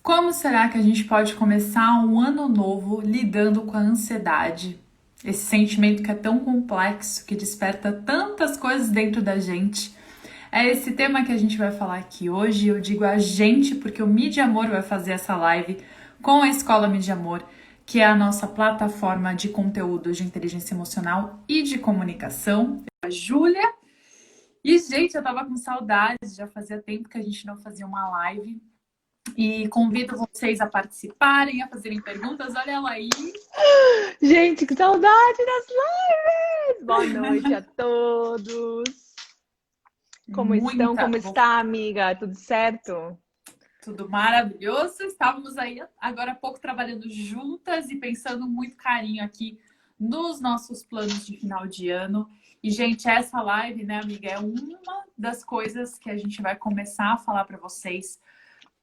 Como será que a gente pode começar um ano novo lidando com a ansiedade? Esse sentimento que é tão complexo, que desperta tantas coisas dentro da gente. É esse tema que a gente vai falar aqui hoje. Eu digo a gente porque o Mídia Amor vai fazer essa live com a Escola Mídia Amor, que é a nossa plataforma de conteúdo de inteligência emocional e de comunicação. A Júlia. E, gente, eu tava com saudades, já fazia tempo que a gente não fazia uma live. E convido vocês a participarem, a fazerem perguntas. Olha ela aí. Gente, que saudade das lives! Boa noite a todos. Como estão? Muita, Como está, amiga? Tudo certo? tudo maravilhoso. Estávamos aí agora há pouco trabalhando juntas e pensando muito carinho aqui nos nossos planos de final de ano. E, gente, essa live, né, amiga, é uma das coisas que a gente vai começar a falar para vocês.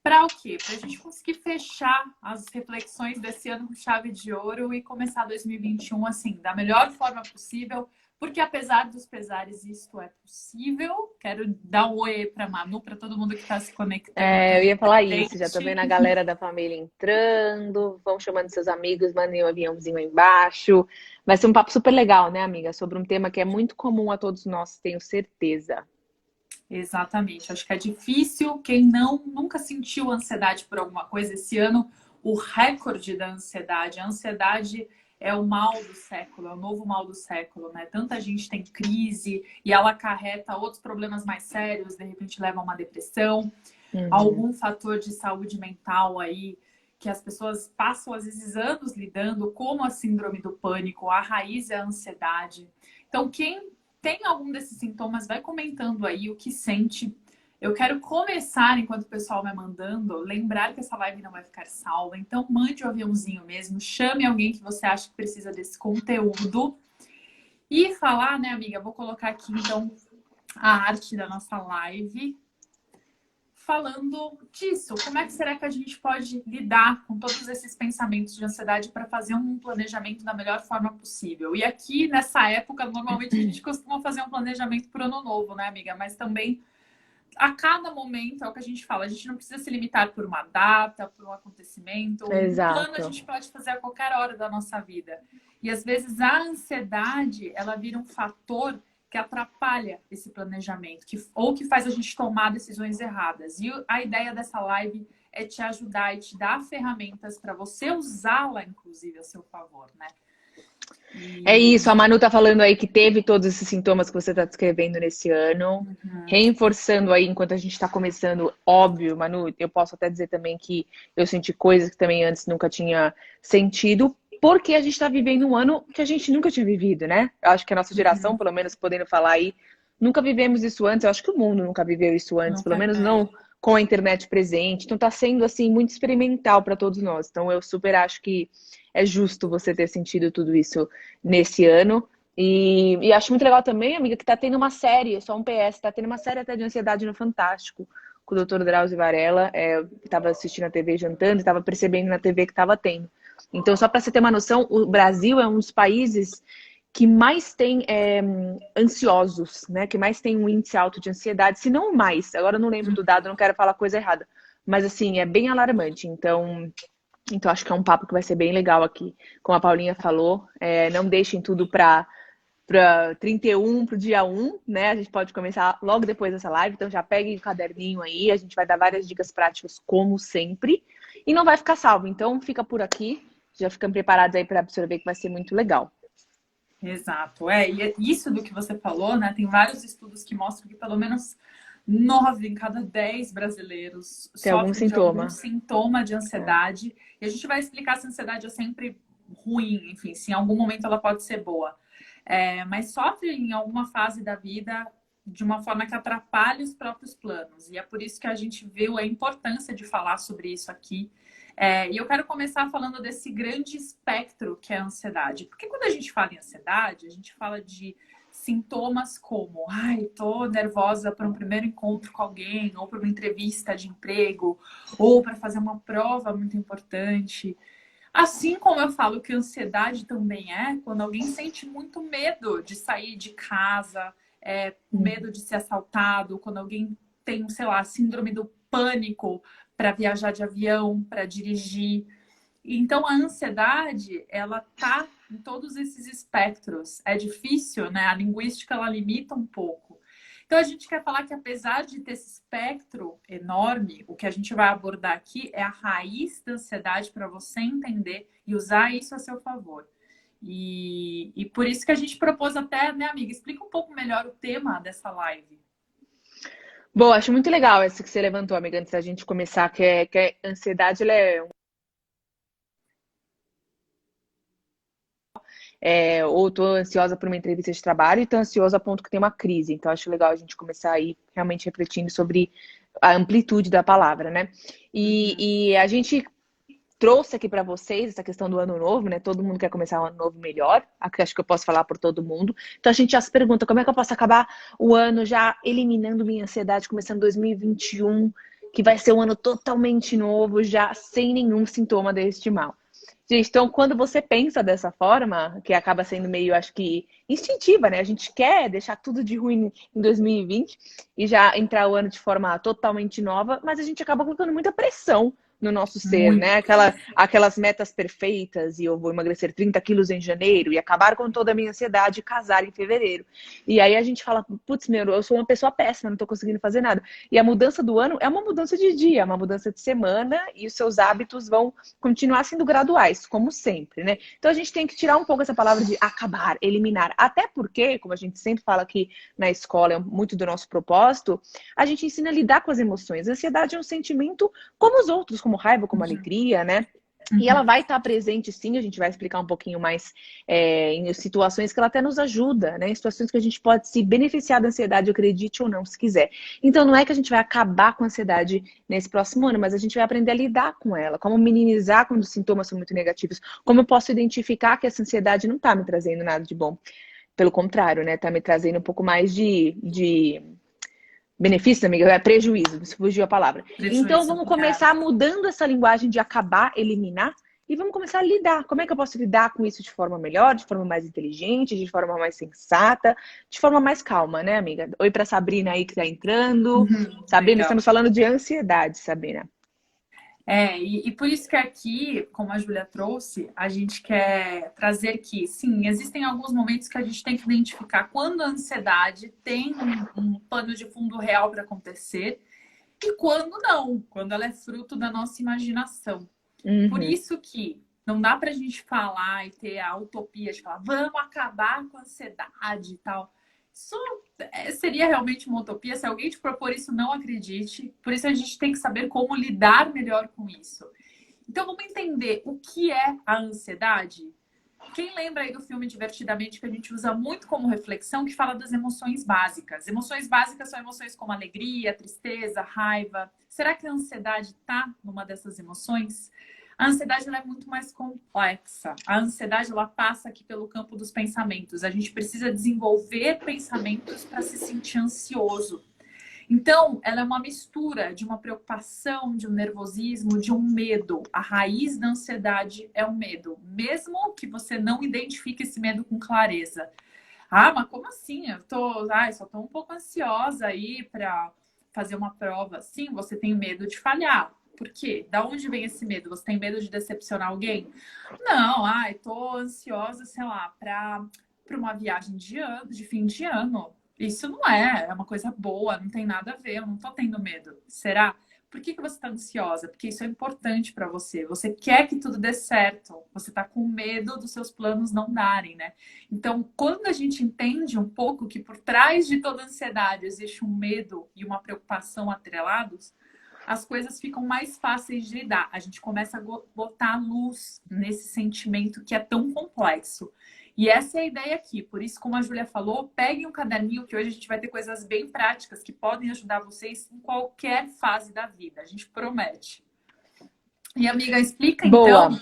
Para o quê? Para a gente conseguir fechar as reflexões desse ano com chave de ouro e começar 2021 assim, da melhor forma possível, porque apesar dos pesares, isto é possível. Quero dar um oi para Manu, para todo mundo que está se conectando Eu aqui ia com a falar isso, já tô vendo a gente. galera da família entrando, vão chamando seus amigos, mandem um aviãozinho aí embaixo. Vai ser um papo super legal, né, amiga? Sobre um tema que é muito comum a todos nós, tenho certeza. Exatamente. Acho que é difícil quem nunca sentiu ansiedade por alguma coisa esse ano, o recorde da ansiedade. A ansiedade é o mal do século, é o novo mal do século, né? Tanta gente tem crise e ela acarreta outros problemas mais sérios, de repente leva a uma depressão, Uhum. algum fator de saúde mental aí que as pessoas passam às vezes anos lidando, como a síndrome do pânico, a raiz é a ansiedade. Então, quem tem algum desses sintomas, vai comentando aí o que sente. Eu quero começar, enquanto o pessoal vai mandando, lembrar que essa live não vai ficar salva. Então, mande o aviãozinho mesmo, chame alguém que você acha que precisa desse conteúdo. E falar, né, amiga? Vou colocar aqui, então, a arte da nossa live falando disso. Como é que será que a gente pode lidar com todos esses pensamentos de ansiedade para fazer um planejamento da melhor forma possível? E aqui, nessa época, normalmente a gente costuma fazer um planejamento para o ano novo, né, amiga? Mas também, a cada momento, é o que a gente fala, a gente não precisa se limitar por uma data, por um acontecimento. Um plano a Exato. gente pode fazer a qualquer hora da nossa vida. E, às vezes, a ansiedade, ela vira um fator que atrapalha esse planejamento, ou que faz a gente tomar decisões erradas. E a ideia dessa live é te ajudar e te dar ferramentas para você usá-la, inclusive, a seu favor, né? É E... isso, a Manu tá falando aí que teve todos esses sintomas que você tá descrevendo nesse ano, reforçando aí enquanto a gente tá começando, óbvio, Manu, eu posso até dizer também que eu senti coisas que também antes nunca tinha sentido, porque a gente tá vivendo um ano que a gente nunca tinha vivido, né? Eu acho que a nossa geração, pelo menos podendo falar aí, nunca vivemos isso antes, eu acho que o mundo nunca viveu isso antes, pelo Nunca menos é. não com a internet presente, então tá sendo assim muito experimental para todos nós. Então eu super acho que é justo você ter sentido tudo isso nesse ano. E acho muito legal também, amiga, que tá tendo uma série, só um PS, tá tendo uma série até de ansiedade no Fantástico, com o Dr. Drauzio Varela. Eu tava assistindo a TV jantando e tava percebendo na TV que tava tendo. Então, só para você ter uma noção, o Brasil é um dos países que mais tem ansiosos, né? Que mais tem um índice alto de ansiedade, se não mais. Agora eu não lembro do dado, não quero falar coisa errada. Mas assim, é bem alarmante. Então, acho que é um papo que vai ser bem legal aqui. Como a Paulinha falou, não deixem tudo para 31, para o dia 1, né? A gente pode começar logo depois dessa live, então já peguem o caderninho aí, a gente vai dar várias dicas práticas, como sempre, e não vai ficar salvo. Então, fica por aqui, já ficam preparados aí para absorver, que vai ser muito legal. Exato. E isso do que você falou, né? Tem vários estudos que mostram que pelo menos 9 em cada 10 brasileiros Tem algum sofrem de algum sintoma? sintoma de ansiedade. E a gente vai explicar se a ansiedade é sempre ruim, enfim, se em algum momento ela pode ser boa. Mas sofre em alguma fase da vida de uma forma que atrapalha os próprios planos. E é por isso que a gente viu a importância de falar sobre isso aqui. E eu quero começar falando desse grande espectro que é a ansiedade. Porque quando a gente fala em ansiedade, a gente fala de sintomas como, ai, tô nervosa para um primeiro encontro com alguém, ou para uma entrevista de emprego, ou para fazer uma prova muito importante. Assim como eu falo que ansiedade também é quando alguém sente muito medo de sair de casa, medo de ser assaltado, quando alguém tem, sei lá, síndrome do pânico para viajar de avião, para dirigir. Então, a ansiedade, ela tá em todos esses espectros. É difícil, né? A linguística, ela limita um pouco. Então, a gente quer falar que, apesar de ter esse espectro enorme, o que a gente vai abordar aqui é a raiz da ansiedade para você entender e usar isso a seu favor. E por isso que a gente propôs até, né, amiga? Explica um pouco melhor o tema dessa live. Bom, acho muito legal essa que você levantou, amiga, antes da gente começar, que a ansiedade, ela ou tô ansiosa por uma entrevista de trabalho e tô ansiosa a ponto que tem uma crise. Então, acho legal a gente começar aí realmente refletindo sobre a amplitude da palavra, né? E a gente trouxe aqui para vocês essa questão do ano novo, né? Todo mundo quer começar um ano novo melhor. Acho que eu posso falar por todo mundo. Então a gente já se pergunta como é que eu posso acabar o ano já eliminando minha ansiedade, começando 2021, que vai ser um ano totalmente novo, já sem nenhum sintoma deste mal. Gente, então quando você pensa dessa forma, que acaba sendo meio, acho que, instintiva, né? A gente quer deixar tudo de ruim em 2020 e já entrar o ano de forma totalmente nova, mas a gente acaba colocando muita pressão no nosso ser, Muito. né? Aquelas metas perfeitas, e eu vou emagrecer 30 quilos em janeiro, e acabar com toda a minha ansiedade e casar em fevereiro. E aí a gente fala, putz, meu, eu sou uma pessoa péssima, não tô conseguindo fazer nada. E a mudança do ano é uma mudança de dia, é uma mudança de semana, e os seus hábitos vão continuar sendo graduais, como sempre, né? Então a gente tem que tirar um pouco essa palavra de acabar, eliminar. Até porque, como a gente sempre fala aqui na escola, é muito do nosso propósito, a gente ensina a lidar com as emoções. A ansiedade é um sentimento como os outros, como raiva, como alegria, né? E ela vai estar presente, sim, a gente vai explicar um pouquinho mais em situações que ela até nos ajuda, né? Em situações que a gente pode se beneficiar da ansiedade, acredite ou não, se quiser. Então, não é que a gente vai acabar com a ansiedade nesse próximo ano, mas a gente vai aprender a lidar com ela, como minimizar quando os sintomas são muito negativos, como eu posso identificar que essa ansiedade não está me trazendo nada de bom. Pelo contrário, né? Está me trazendo um pouco mais de benefício, amiga, é prejuízo, se fugiu a palavra. Então, Prejuízo. vamos começar mudando essa linguagem de acabar, eliminar, e vamos começar a lidar. Como é que eu posso lidar com isso de forma melhor, de forma mais inteligente, de forma mais sensata, de forma mais calma, né, amiga? Oi para Sabrina aí que tá entrando. Sabrina, Legal. estamos falando de ansiedade, Sabrina. E por isso que aqui, como a Júlia trouxe, a gente quer trazer que, sim, existem alguns momentos que a gente tem que identificar quando a ansiedade tem um pano de fundo real para acontecer e quando não, quando ela é fruto da nossa imaginação. Por Uhum. isso que não dá para a gente falar e ter a utopia de falar, vamos acabar com a ansiedade e tal. Isso seria realmente uma utopia. Se alguém te propor isso, não acredite. Por isso a gente tem que saber como lidar melhor com isso. Então vamos entender o que é a ansiedade. Quem lembra aí do filme Divertidamente, que a gente usa muito como reflexão, que fala das emoções básicas. Emoções básicas são emoções como alegria, tristeza, raiva. Será que a ansiedade está numa dessas emoções? A ansiedade ela é muito mais complexa. A ansiedade ela passa aqui pelo campo dos pensamentos. A gente precisa desenvolver pensamentos para se sentir ansioso. Então, ela é uma mistura de uma preocupação, de um nervosismo, de um medo. A raiz da ansiedade é o medo, mesmo que você não identifique esse medo com clareza. Ah, mas como assim? Só tô um pouco ansiosa aí para fazer uma prova. Sim, você tem medo de falhar. Por quê? Da onde vem esse medo? Você tem medo de decepcionar alguém? Não, tô ansiosa, sei lá, para uma viagem de fim de ano. Isso não é uma coisa boa, não tem nada a ver, eu não tô tendo medo. Será? Por que você está ansiosa? Porque isso é importante para você. Você quer que tudo dê certo. Você está com medo dos seus planos não darem, né? Então, quando a gente entende um pouco que por trás de toda ansiedade existe um medo e uma preocupação atrelados, as coisas ficam mais fáceis de lidar. A gente começa a botar luz nesse sentimento que é tão complexo. E essa é a ideia aqui. Por isso, como a Júlia falou, peguem um caderninho que hoje a gente vai ter coisas bem práticas que podem ajudar vocês em qualquer fase da vida. A gente promete. E, amiga, explica Boa. então,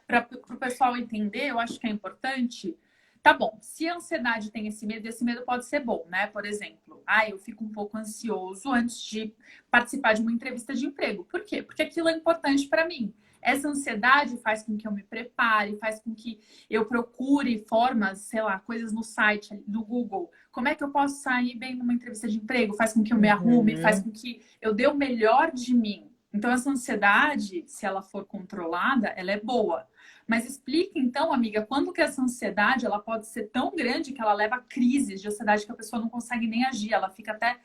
para o pessoal entender, eu acho que é importante. Tá bom, se a ansiedade tem esse medo pode ser bom, né? Por exemplo, eu fico um pouco ansioso antes de participar de uma entrevista de emprego. Por quê? Porque aquilo é importante para mim. Essa ansiedade faz com que eu me prepare, faz com que eu procure formas, sei lá, coisas no site, no Google. Como é que eu posso sair bem numa entrevista de emprego? Faz com que eu me arrume, faz com que eu dê o melhor de mim Então, essa ansiedade, se ela for controlada, ela é boa. Mas explique, então, amiga, quando que essa ansiedade ela pode ser tão grande que ela leva a crises de ansiedade que a pessoa não consegue nem agir, ela fica até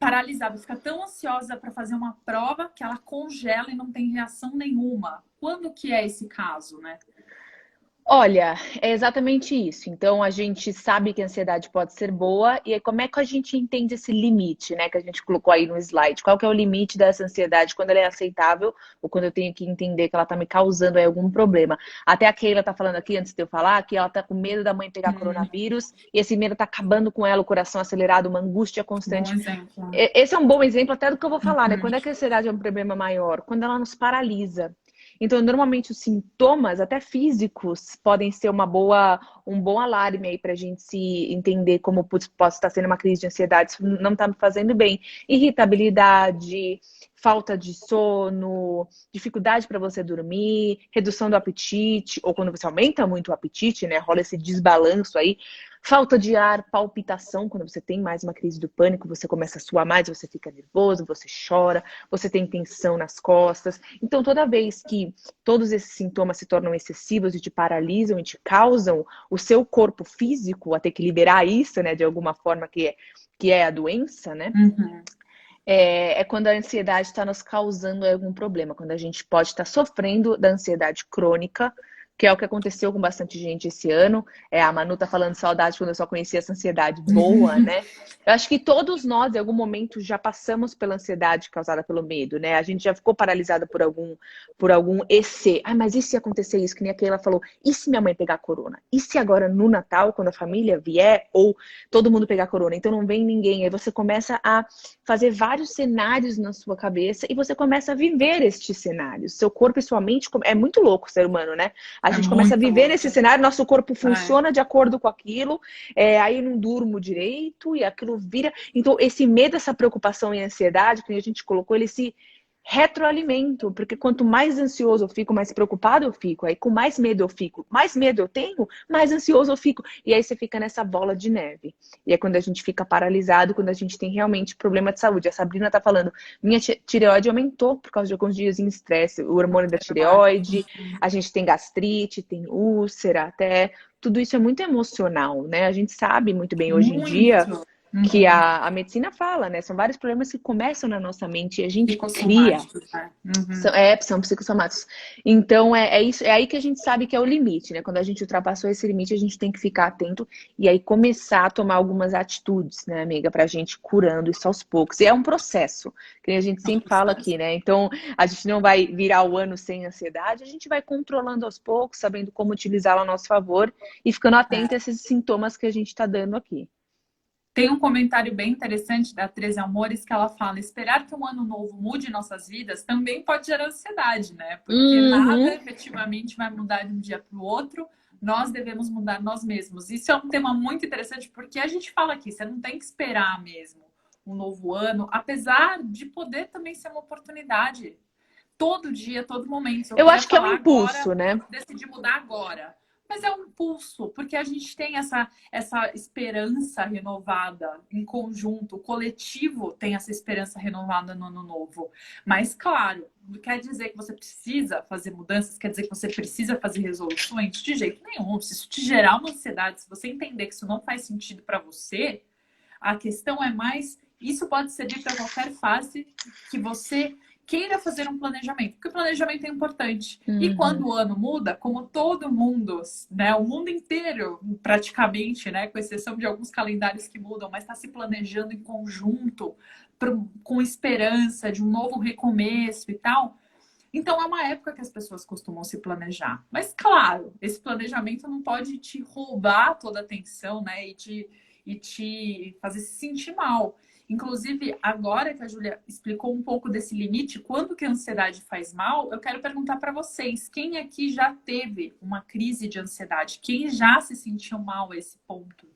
paralisada, fica tão ansiosa para fazer uma prova que ela congela e não tem reação nenhuma. Quando que é esse caso, né? Olha, é exatamente isso. Então, a gente sabe que a ansiedade pode ser boa, e aí como é que a gente entende esse limite, né, que a gente colocou aí no slide? Qual que é o limite dessa ansiedade, quando ela é aceitável ou quando eu tenho que entender que ela tá me causando aí algum problema? Até a Keila tá falando aqui, antes de eu falar, que ela tá com medo da mãe pegar coronavírus, e esse medo tá acabando com ela, o coração acelerado, uma angústia Bom constante. exemplo. Esse é um bom exemplo até do que eu vou falar, né? Uhum. Quando é que a ansiedade é um problema maior? Quando ela nos paralisa. Então, normalmente os sintomas, até físicos, podem ser um bom alarme aí para a gente se entender como putz, posso estar sendo uma crise de ansiedade, isso não está me fazendo bem. Irritabilidade, falta de sono, dificuldade para você dormir, redução do apetite, ou quando você aumenta muito o apetite, né? Rola esse desbalanço aí. Falta de ar, palpitação, quando você tem mais uma crise do pânico, você começa a suar mais, você fica nervoso, você chora, você tem tensão nas costas. Então, toda vez que todos esses sintomas se tornam excessivos e te paralisam e te causam o seu corpo físico a ter que liberar isso, né, de alguma forma que é a doença, né? Uhum. É quando a ansiedade está nos causando algum problema, quando a gente pode estar sofrendo da ansiedade crônica, que é o que aconteceu com bastante gente esse ano. A Manu tá falando saudade quando eu só conhecia essa ansiedade boa, né? Eu acho que todos nós, em algum momento, já passamos pela ansiedade causada pelo medo, né? A gente já ficou paralisada por algum EC. Ah, mas e se acontecer isso? Que nem a Keila falou. E se minha mãe pegar corona? E se agora no Natal, quando a família vier, ou todo mundo pegar corona? Então não vem ninguém. Aí você começa a fazer vários cenários na sua cabeça e você começa a viver estes cenários. Seu corpo e sua mente... É muito louco o ser humano, né? A É gente começa a muito viver louco. nesse cenário, nosso corpo É. funciona de acordo com aquilo, aí não durmo direito e aquilo vira. Então, esse medo, essa preocupação e ansiedade que a gente colocou, ele se retroalimento, porque quanto mais ansioso eu fico, mais preocupado eu fico, aí com mais medo eu fico, mais medo eu tenho, mais ansioso eu fico, e aí você fica nessa bola de neve. E é quando a gente fica paralisado, quando a gente tem realmente problema de saúde. A Sabrina tá falando, minha tireoide aumentou por causa de alguns dias em estresse, o hormônio da tireoide, a gente tem gastrite, tem úlcera, até tudo isso é muito emocional, né? A gente sabe muito bem hoje em dia Muito. que Uhum. a medicina fala, né? São vários problemas que começam na nossa mente e a gente cria. Psicossomáticos, né? Uhum. São psicossomáticos. Então, é isso, é aí que a gente sabe que é o limite, né? Quando a gente ultrapassou esse limite, a gente tem que ficar atento e aí começar a tomar algumas atitudes, né, amiga, pra gente ir curando isso aos poucos. E é um processo, que a gente É um sempre fala processo. aqui, né? Então, a gente não vai virar o ano sem ansiedade, a gente vai controlando aos poucos, sabendo como utilizá-la a nosso favor e ficando atento a É. esses sintomas que a gente tá dando aqui. Tem um comentário bem interessante da 13 Amores que ela fala: esperar que um ano novo mude nossas vidas também pode gerar ansiedade, né? Porque nada Uhum. efetivamente vai mudar de um dia para o outro. Nós devemos mudar nós mesmos. Isso é um tema muito interessante porque a gente fala aqui, você não tem que esperar mesmo um novo ano, apesar de poder também ser uma oportunidade. Todo dia, todo momento. Se eu Eu quiser acho que é um falar agora, impulso, né? decidir mudar agora. Mas é um impulso, porque a gente tem essa esperança renovada em conjunto, o coletivo tem essa esperança renovada no ano novo. Mas, claro, não quer dizer que você precisa fazer mudanças, quer dizer que você precisa fazer resoluções? De jeito nenhum. Se isso te gerar uma ansiedade, se você entender que isso não faz sentido para você, a questão é mais, isso pode servir para qualquer fase que você queira fazer um planejamento, porque o planejamento é importante. E quando Uhum. o ano muda, como todo mundo, né, o mundo inteiro praticamente, né, com exceção de alguns calendários que mudam, mas está se planejando em conjunto, com esperança de um novo recomeço e tal. Então é uma época que as pessoas costumam se planejar. Mas claro, esse planejamento não pode te roubar toda a atenção, né? E te fazer se sentir mal. Inclusive, agora que a Júlia explicou um pouco desse limite, quando que a ansiedade faz mal, eu quero perguntar para vocês, quem aqui já teve uma crise de ansiedade? Quem já se sentiu mal a esse ponto?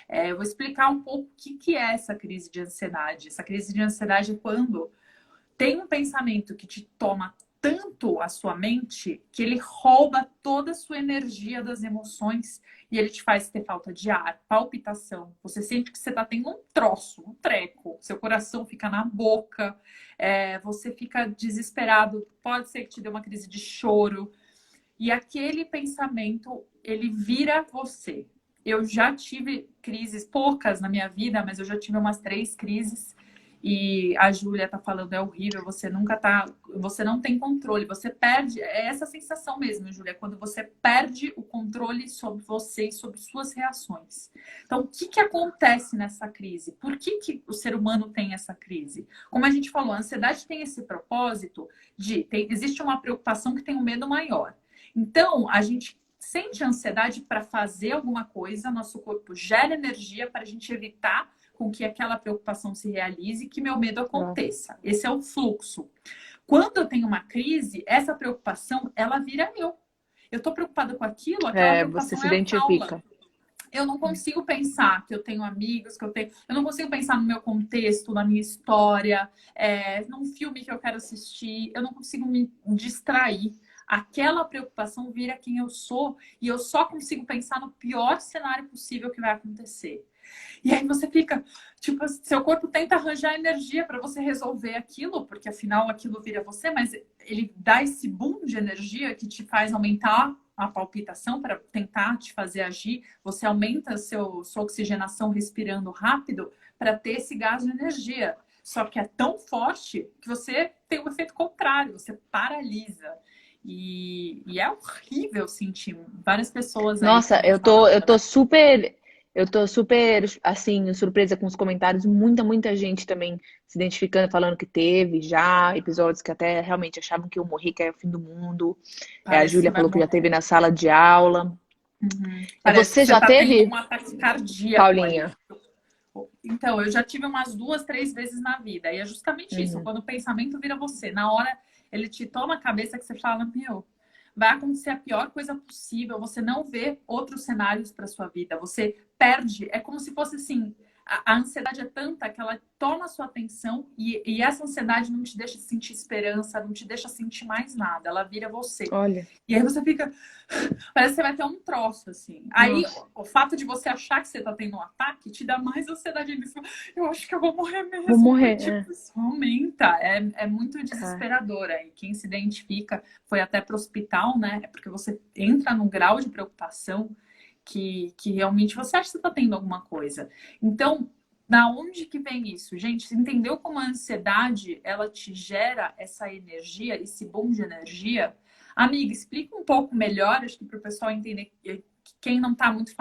Eu vou explicar um pouco o que é essa crise de ansiedade. Essa crise de ansiedade é quando tem um pensamento que te toma tanto a sua mente que ele rouba toda a sua energia das emoções e ele te faz ter falta de ar, palpitação. Você sente que você está tendo um troço, um treco. Seu coração fica na boca, você fica desesperado. Pode ser que te dê uma crise de choro. E aquele pensamento, ele vira você. Eu já tive crises, poucas na minha vida, mas eu já tive umas 3 crises. E a Júlia tá falando, é horrível, você não tem controle, você perde, é essa sensação mesmo, Júlia, quando você perde o controle sobre você e sobre suas reações. Então, o que acontece nessa crise? Por que o ser humano tem essa crise? Como a gente falou, a ansiedade tem esse propósito existe uma preocupação que tem um medo maior. Então, a gente sente ansiedade para fazer alguma coisa, nosso corpo gera energia para a gente evitar com que aquela preocupação se realize e que meu medo aconteça. Esse é o fluxo. Quando eu tenho uma crise, essa preocupação, ela vira eu. Eu estou preocupada com aquilo, aquela preocupação você se identifica. Eu não consigo pensar que eu tenho amigos, eu não consigo pensar no meu contexto, na minha história, num filme que eu quero assistir, eu não consigo me distrair. Aquela preocupação vira quem eu sou e eu só consigo pensar no pior cenário possível que vai acontecer. E aí você fica, tipo, seu corpo tenta arranjar energia para você resolver aquilo, porque afinal aquilo vira você, mas ele dá esse boom de energia que te faz aumentar a palpitação para tentar te fazer agir. Você aumenta sua oxigenação respirando rápido para ter esse gás de energia. Só que é tão forte que você tem o efeito contrário, você paralisa. E é horrível sentir várias pessoas aí. Nossa, eu tô super, assim, surpresa com os comentários. Muita gente também se identificando, falando que teve já episódios que até realmente achavam que eu morri, que era o fim do mundo. A Júlia falou que já teve na sala de aula. Parece você já teve? Um ataque cardíaco, Paulinha? Então, eu já tive umas 2, 3 vezes na vida. E é justamente isso, quando o pensamento vira você. Na hora, ele te toma a cabeça que você fala, meu, vai acontecer a pior coisa possível. Você não vê outros cenários para sua vida. Você perde. É como se fosse assim. A ansiedade é tanta que ela toma a sua atenção e essa ansiedade não te deixa sentir esperança, não te deixa sentir mais nada. Ela vira você. Olha. E aí você fica... Parece que você vai ter um troço, assim. Aí, o fato de você achar que você tá tendo um ataque te dá mais ansiedade ainda. Eu acho que eu vou morrer mesmo. Vou morrer, tipo, isso aumenta. É muito desesperadora. E quem se identifica foi até pro hospital, né? É porque você entra num grau de preocupação que realmente você acha que você tá tendo alguma coisa. Então, da onde que vem isso? Gente, você entendeu como a ansiedade, ela te gera essa energia, esse boom de energia? Amiga, explica um pouco melhor, acho que para o pessoal entender, quem não está muito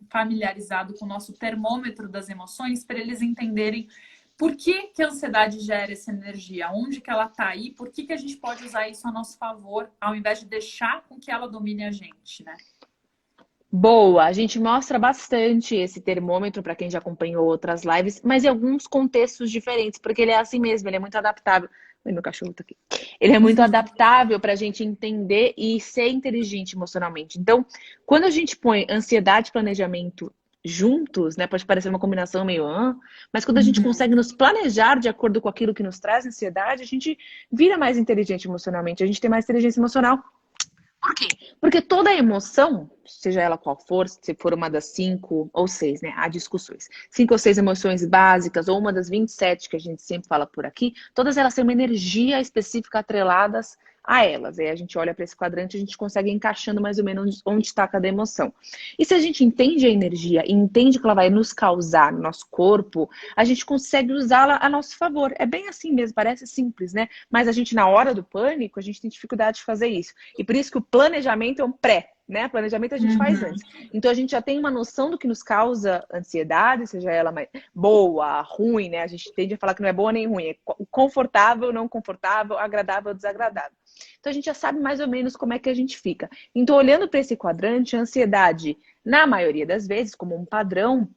familiarizado com o nosso termômetro das emoções, para eles entenderem por que a ansiedade gera essa energia, onde que ela está aí, por que a gente pode usar isso a nosso favor, ao invés de deixar com que ela domine a gente, né? Boa, a gente mostra bastante esse termômetro para quem já acompanhou outras lives, mas em alguns contextos diferentes, porque ele é assim mesmo, ele é muito adaptável. Ai, meu cachorro tá aqui. Ele é muito adaptável para a gente entender e ser inteligente emocionalmente. Então, quando a gente põe ansiedade e planejamento juntos, né, pode parecer uma combinação meio, mas quando a gente consegue nos planejar de acordo com aquilo que nos traz ansiedade, a gente vira mais inteligente emocionalmente, a gente tem mais inteligência emocional. Por quê? Porque toda emoção, seja ela qual for, se for uma das 5 ou 6, né? Há discussões. 5 ou 6 emoções básicas, ou uma das 27 que a gente sempre fala por aqui, todas elas têm uma energia específica atreladas a elas. Aí a gente olha para esse quadrante e a gente consegue ir encaixando mais ou menos onde está cada emoção. E se a gente entende a energia e entende que ela vai nos causar no nosso corpo, a gente consegue usá-la a nosso favor. É bem assim mesmo, parece simples, né? Mas a gente, na hora do pânico, a gente tem dificuldade de fazer isso. E por isso que o planejamento é um pré, né? Planejamento a gente faz antes. Então a gente já tem uma noção do que nos causa ansiedade, seja ela mais boa, ruim, né? A gente tende a falar que não é boa nem ruim, é confortável, não confortável, agradável, desagradável. Então a gente já sabe mais ou menos como é que a gente fica. Então, olhando para esse quadrante, a ansiedade, na maioria das vezes, como um padrão,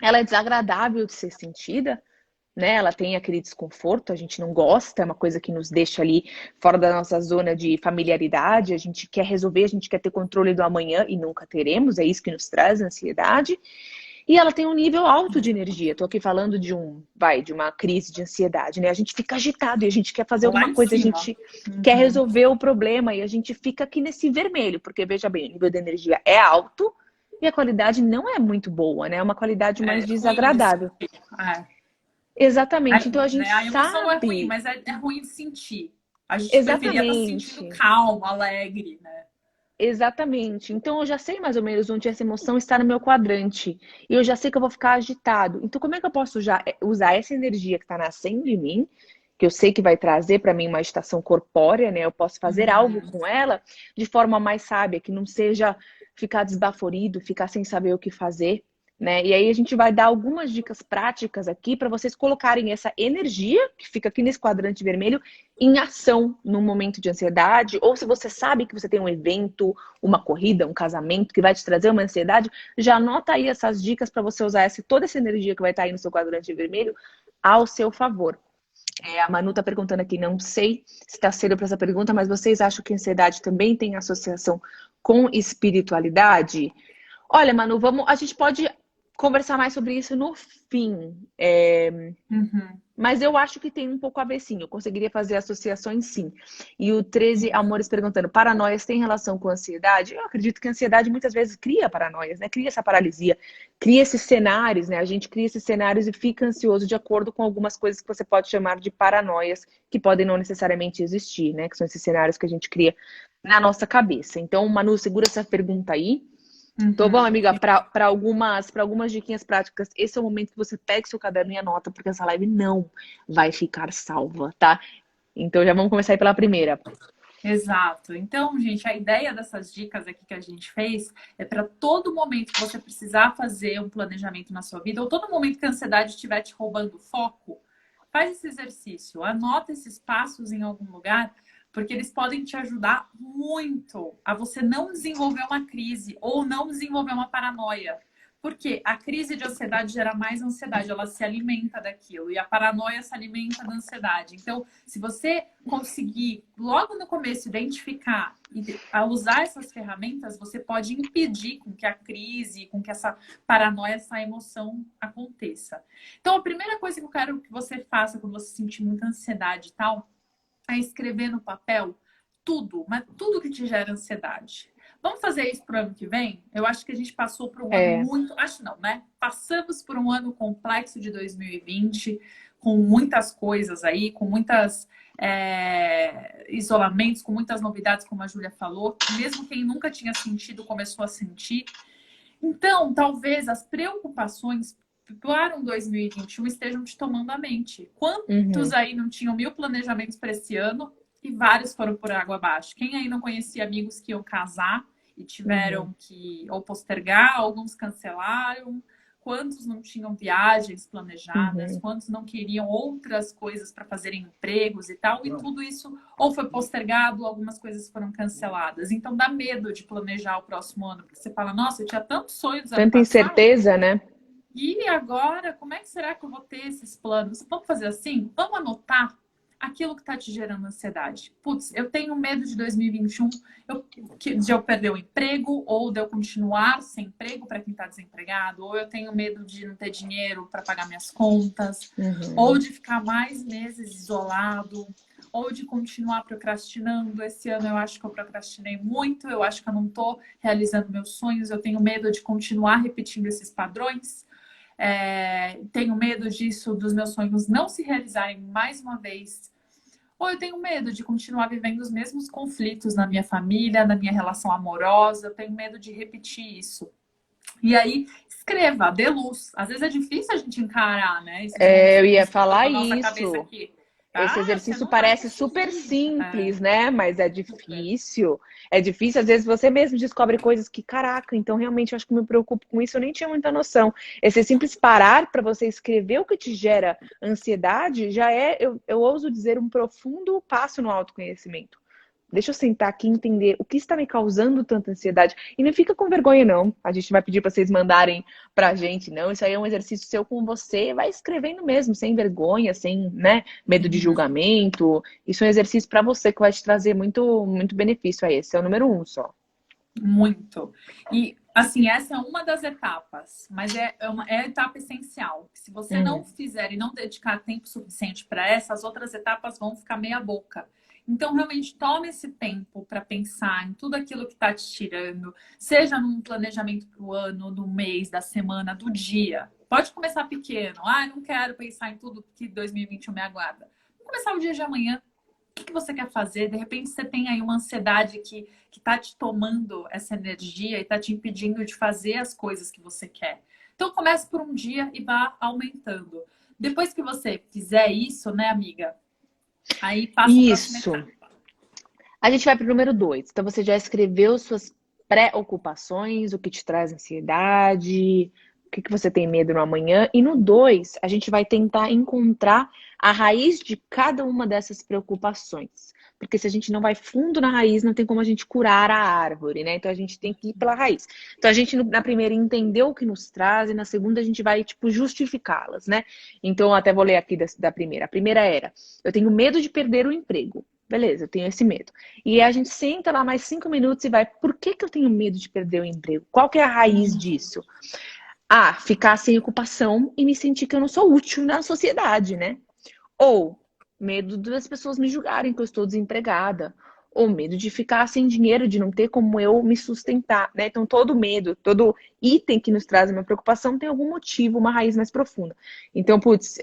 ela é desagradável de ser sentida, né? Ela tem aquele desconforto, a gente não gosta, é uma coisa que nos deixa ali fora da nossa zona de familiaridade, a gente quer resolver, a gente quer ter controle do amanhã e nunca teremos, é isso que nos traz a ansiedade. E ela tem um nível alto de energia. Tô aqui falando de uma crise de ansiedade, né? A gente fica agitado e a gente quer fazer Lá alguma em coisa, a cima. gente quer Uhum. resolver o problema e a gente fica aqui nesse vermelho, porque veja bem, o nível de energia é alto e a qualidade não é muito boa, né? É uma qualidade mais É ruim de desagradável. sentir. É. Exatamente. Então a gente Né? A emoção não é ruim, sabe mas é ruim de sentir. A gente preferia estar se sentindo exatamente. calmo, alegre, né? Exatamente. Então eu já sei mais ou menos onde essa emoção está no meu quadrante. E eu já sei que eu vou ficar agitado. Então como é que eu posso usar essa energia que está nascendo em mim, que eu sei que vai trazer para mim uma agitação corpórea, né? Eu posso fazer algo Uhum. com ela de forma mais sábia, que não seja ficar desbaforido, ficar sem saber o que fazer, né? E aí a gente vai dar algumas dicas práticas aqui para vocês colocarem essa energia que fica aqui nesse quadrante vermelho em ação num momento de ansiedade, ou se você sabe que você tem um evento, uma corrida, um casamento que vai te trazer uma ansiedade, já anota aí essas dicas para você usar toda essa energia que vai estar aí no seu quadrante vermelho ao seu favor. A Manu está perguntando aqui, não sei se está cedo para essa pergunta, mas vocês acham que a ansiedade também tem associação com espiritualidade? Olha, Manu, a gente pode conversar mais sobre isso no fim. Uhum. Mas eu acho que tem um pouco a ver, sim. Eu conseguiria fazer associações, sim. E o 13 Amores perguntando, paranoias tem relação com ansiedade? Eu acredito que a ansiedade muitas vezes cria paranoias, né? Cria essa paralisia, cria esses cenários, né? A gente cria esses cenários e fica ansioso de acordo com algumas coisas que você pode chamar de paranoias, que podem não necessariamente existir, né? Que são esses cenários que a gente cria na nossa cabeça. Então, Manu, segura essa pergunta aí. Tô bom, Uhum. amiga, para algumas diquinhas práticas, esse é o momento que você pega seu caderno e anota, porque essa live não vai ficar salva, tá? Então já vamos começar aí pela primeira. Exato. Então, gente, a ideia dessas dicas aqui que a gente fez é para todo momento que você precisar fazer um planejamento na sua vida, ou todo momento que a ansiedade estiver te roubando o foco, faz esse exercício, anota esses passos em algum lugar, porque eles podem te ajudar muito a você não desenvolver uma crise ou não desenvolver uma paranoia. Porque a crise de ansiedade gera mais ansiedade, ela se alimenta daquilo, e a paranoia se alimenta da ansiedade. Então, se você conseguir, logo no começo, identificar e usar essas ferramentas, você pode impedir com que a crise, com que essa paranoia, essa emoção aconteça. Então, a primeira coisa que eu quero que você faça quando você sentir muita ansiedade e tal, é escrever no papel tudo, mas tudo que te gera ansiedade. Vamos fazer isso para o ano que vem? Eu acho que a gente passou por um ano É, muito... Acho não, né? Passamos por um ano complexo de 2020, com muitas coisas aí, com muitas isolamentos, com muitas novidades, como a Júlia falou. Mesmo quem nunca tinha sentido, começou a sentir. Então, talvez as preocupações para um 2021 estejam te tomando a mente. Quantos uhum, aí não tinham 1000 planejamentos para esse ano e vários foram por água abaixo? Quem aí não conhecia amigos que iam casar e uhum, tiveram que ou postergar, alguns cancelaram? Quantos não tinham viagens planejadas? uhum. Quantos não queriam outras coisas para fazerem empregos e tal? E tudo isso ou foi postergado, algumas coisas foram canceladas. Então dá medo de planejar o próximo ano, porque você fala, nossa, eu tinha tantos sonhos ano Tanta passado, incerteza, né? e agora, como é que será que eu vou ter esses planos? Vamos fazer assim? Vamos anotar aquilo que está te gerando ansiedade. Putz, eu tenho medo de 2021 de eu perder o emprego, ou de eu continuar sem emprego para quem está desempregado, ou eu tenho medo de não ter dinheiro para pagar minhas contas, ou Uhum, de ficar mais meses isolado, ou de continuar procrastinando. Esse ano eu acho que eu procrastinei muito, eu acho que eu não estou realizando meus sonhos, eu tenho medo de continuar repetindo esses padrões. Tenho medo disso, dos meus sonhos não se realizarem mais uma vez. Ou eu tenho medo de continuar vivendo os mesmos conflitos na minha família, na minha relação amorosa. Eu tenho medo de repetir isso. E aí, escreva, dê luz. Às vezes é difícil a gente encarar, né, esses Eu ia monstrinhos que estão falar na nossa cabeça isso. aqui. Esse Ah, você exercício não vai parece super conseguir. simples, né? Mas é Super. difícil. É difícil, às vezes você mesmo descobre coisas que, caraca, então realmente eu acho que me preocupo com isso, eu nem tinha muita noção. Esse simples parar para você escrever o que te gera ansiedade já é, eu ouso dizer, um profundo passo no autoconhecimento. Deixa eu sentar aqui e entender o que está me causando tanta ansiedade. E não fica com vergonha, não. A gente vai pedir para vocês mandarem pra gente, não. Isso aí é um exercício seu com você. Vai escrevendo mesmo, sem vergonha, sem, né, medo de Uhum. julgamento. Isso é um exercício para você que vai te trazer muito, muito benefício aí. Esse é o número 1 só. Muito. E Assim, essa é uma das etapas, mas é a etapa essencial. Se você não Uhum. fizer e não dedicar tempo suficiente para essa, as outras etapas vão ficar meia boca. Então, realmente, tome esse tempo para pensar em tudo aquilo que está te tirando, seja num planejamento para o ano, do mês, da semana, do dia. Pode começar pequeno. Ah, não quero pensar em tudo que 2021 me aguarda. Vamos começar o dia de amanhã. O que você quer fazer? De repente você tem aí uma ansiedade que está te tomando essa energia e está te impedindo de fazer as coisas que você quer. Então comece por um dia e vá aumentando. Depois que você fizer isso, né, amiga? Aí passa a próxima Isso. etapa. A gente vai para o número 2. Então, você já escreveu suas preocupações, o que te traz ansiedade, o que você tem medo no amanhã. E no 2, a gente vai tentar encontrar a raiz de cada uma dessas preocupações. Porque se a gente não vai fundo na raiz, não tem como a gente curar a árvore, né? Então, a gente tem que ir pela raiz. Então, a gente, na primeira, entendeu o que nos traz, e na segunda, a gente vai, tipo, justificá-las, né? Então, eu até vou ler aqui da primeira. A primeira era: eu tenho medo de perder o emprego. Beleza, eu tenho esse medo. E a gente senta lá mais 5 minutos e vai, por que que eu tenho medo de perder o emprego? Qual que é a raiz disso? Ah, ficar sem ocupação e me sentir que eu não sou útil na sociedade, né? Ou medo das pessoas me julgarem que eu estou desempregada. Ou medo de ficar sem dinheiro, de não ter como eu me sustentar, né? Então, todo medo, todo item que nos traz uma preocupação tem algum motivo, uma raiz mais profunda. Então, putz,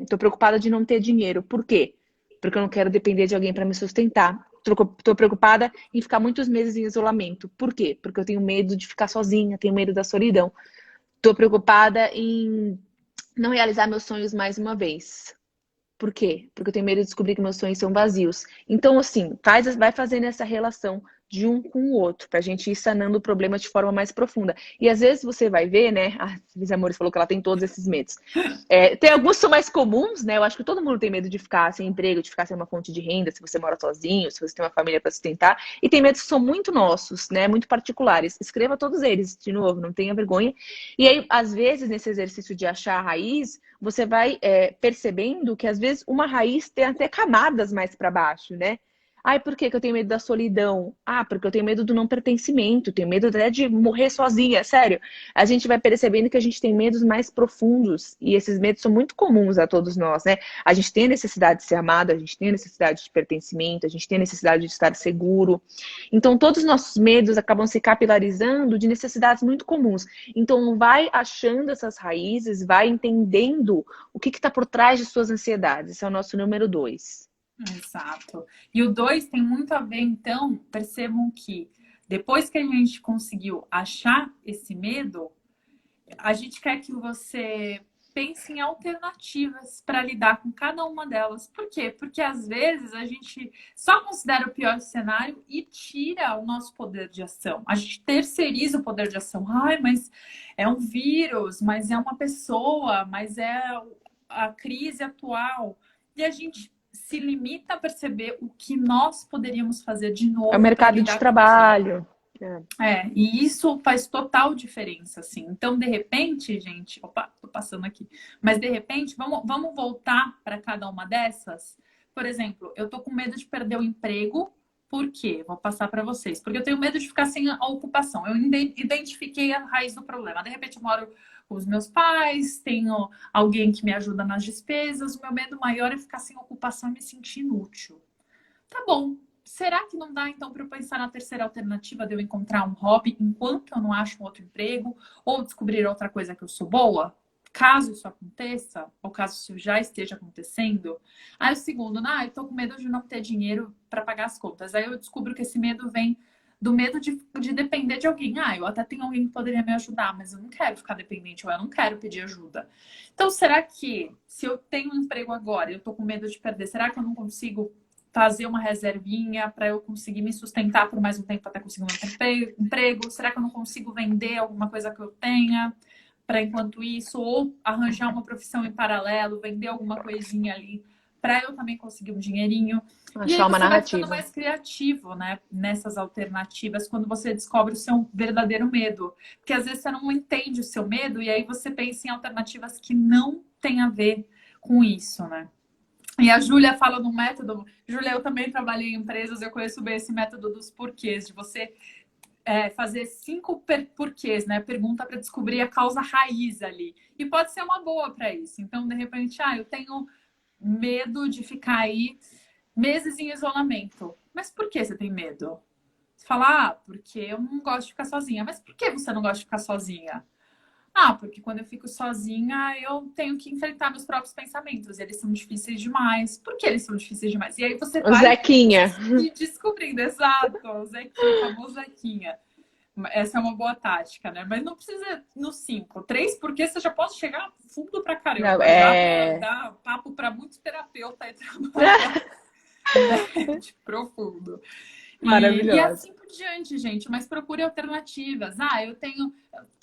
tô preocupada de não ter dinheiro. Por quê? Porque eu não quero depender de alguém para me sustentar. Tô preocupada em ficar muitos meses em isolamento. Por quê? Porque eu tenho medo de ficar sozinha, tenho medo da solidão. Tô preocupada em não realizar meus sonhos mais uma vez. Por quê? Porque eu tenho medo de descobrir que meus sonhos são vazios. Então, assim, vai fazendo essa relação de um com o outro, pra gente ir sanando o problema de forma mais profunda. E às vezes você vai ver, né? A Liz Amores falou que ela tem todos esses medos. Tem alguns que são mais comuns, né? Eu acho que todo mundo tem medo de ficar sem emprego, de ficar sem uma fonte de renda, se você mora sozinho, se você tem uma família para sustentar. E tem medos que são muito nossos, né? Muito particulares. Escreva todos eles, de novo, não tenha vergonha. E aí, às vezes, nesse exercício de achar a raiz, você vai percebendo que às vezes uma raiz tem até camadas mais para baixo, né? Ai, por que que eu tenho medo da solidão? Ah, porque eu tenho medo do não pertencimento, tenho medo até de morrer sozinha, sério. A gente vai percebendo que a gente tem medos mais profundos e esses medos são muito comuns a todos nós, né? A gente tem a necessidade de ser amado, a gente tem a necessidade de pertencimento, a gente tem a necessidade de estar seguro. Então, todos os nossos medos acabam se capilarizando de necessidades muito comuns. Então, vai achando essas raízes, vai entendendo o que está por trás de suas ansiedades. Esse é o nosso número 2. Exato. E o 2 tem muito a ver, então, percebam que depois que a gente conseguiu achar esse medo, a gente quer que você pense em alternativas para lidar com cada uma delas. Por quê? Porque às vezes a gente só considera o pior cenário e tira o nosso poder de ação. A gente terceiriza o poder de ação. Ai, mas é um vírus, mas é uma pessoa, mas é a crise atual. E a gente se limita a perceber o que nós poderíamos fazer de É o novo para mercado de lidar com aquilo. trabalho. E isso faz total diferença, assim. Então, de repente, gente, opa, tô passando aqui. Mas de repente, vamos voltar para cada uma dessas. Por exemplo, eu tô com medo de perder o emprego. Por quê? Vou passar para vocês. Porque eu tenho medo de ficar sem a ocupação. Eu identifiquei a raiz do problema. De repente, eu moro com os meus pais, tenho alguém que me ajuda nas despesas. O meu medo maior é ficar sem ocupação e me sentir inútil. Tá bom. Será que não dá então para eu pensar na terceira alternativa de eu encontrar um hobby enquanto eu não acho um outro emprego ou descobrir outra coisa que eu sou boa? Caso isso aconteça, ou caso isso já esteja acontecendo. Aí o segundo, eu tô com medo de não ter dinheiro para pagar as contas. Aí eu descubro que esse medo vem do medo de depender de alguém. Eu até tenho alguém que poderia me ajudar, mas eu não quero ficar dependente, ou eu não quero pedir ajuda. Então, será que se eu tenho um emprego agora e eu tô com medo de perder, será que eu não consigo fazer uma reservinha para eu conseguir me sustentar por mais um tempo até conseguir um emprego? Será que eu não consigo vender alguma coisa que eu tenha para enquanto isso? Ou arranjar uma profissão em paralelo, vender alguma coisinha ali para eu também conseguir um dinheirinho? E aí Achar uma você vai ficando narrativa. mais criativo, né? Nessas alternativas, quando você descobre o seu verdadeiro medo. Porque às vezes você não entende o seu medo e aí você pensa em alternativas que não têm a ver com isso, né? E a Júlia fala no método. Júlia, eu também trabalhei em empresas, eu conheço bem esse método dos porquês, de você fazer 5 porquês, né? Pergunta para descobrir a causa raiz ali. E pode ser uma boa para isso. Então, de repente, eu tenho medo de ficar aí meses em isolamento. Mas por que você tem medo? Você fala, porque eu não gosto de ficar sozinha. Mas por que você não gosta de ficar sozinha? Porque quando eu fico sozinha, eu tenho que enfrentar meus próprios pensamentos. Eles são difíceis demais. Por que eles são difíceis demais? E aí você O vai Zequinha. descobrindo, exato, o Zequinha, o famoso Zequinha. Essa é uma boa tática, né? Mas não precisa no 5. 3, porque você já pode chegar fundo pra Não, caramba. Já dá papo para muito terapeuta aí trabalhar, né? De profundo. E Maravilhosa. assim por diante, gente. Mas procure alternativas.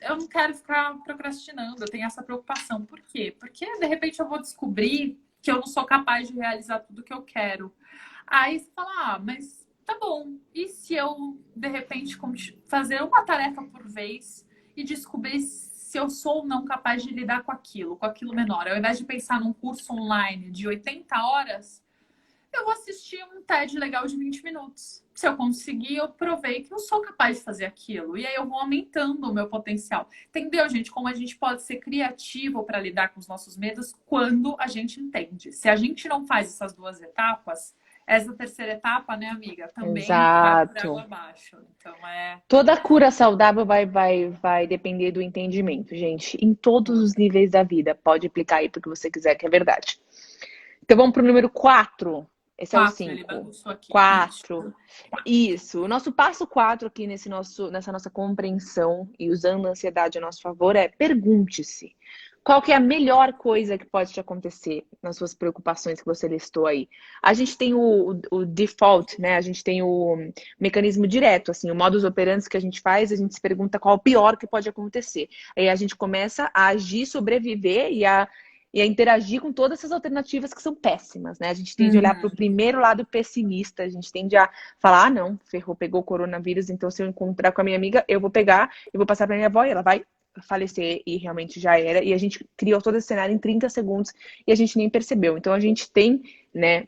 Eu não quero ficar procrastinando, eu tenho essa preocupação. Por quê? Porque de repente eu vou descobrir que eu não sou capaz de realizar tudo que eu quero. Aí você fala, mas tá bom. E se eu, de repente, fazer uma tarefa por vez e descobrir se eu sou ou não capaz de lidar com aquilo menor? Ao invés de pensar num curso online de 80 horas, eu vou assistir um TED legal de 20 minutos. Se eu conseguir, eu provei que eu sou capaz de fazer aquilo. E aí eu vou aumentando o meu potencial. Entendeu, gente? Como a gente pode ser criativo para lidar com os nossos medos quando a gente entende. Se a gente não faz essas 2 etapas, essa terceira etapa, né, amiga, também vai por água Exato. abaixo. Então, Toda cura saudável vai depender do entendimento, gente. Em todos os níveis da vida. Pode aplicar aí para o que você quiser, que é verdade. Então vamos para o número 4. Esse é o 4, ele 5. bagunçou aqui. Isso. 4. Isso. O nosso passo 4 aqui nessa nossa compreensão e usando a ansiedade a nosso favor é pergunte-se. Qual que é a melhor coisa que pode te acontecer nas suas preocupações que você listou aí? A gente tem o default, né? A gente tem o mecanismo direto, assim, o modus operandi que a gente faz, a gente se pergunta qual o pior que pode acontecer. Aí a gente começa a agir, sobreviver e a interagir com todas essas alternativas que são péssimas, né? A gente tende a olhar para o primeiro lado pessimista, a gente tende a falar, não, ferrou, pegou o coronavírus, então se eu encontrar com a minha amiga, eu vou pegar, eu vou passar para minha avó e ela vai falecer e realmente já era. E a gente criou todo esse cenário em 30 segundos e a gente nem percebeu. Então a gente tem, né,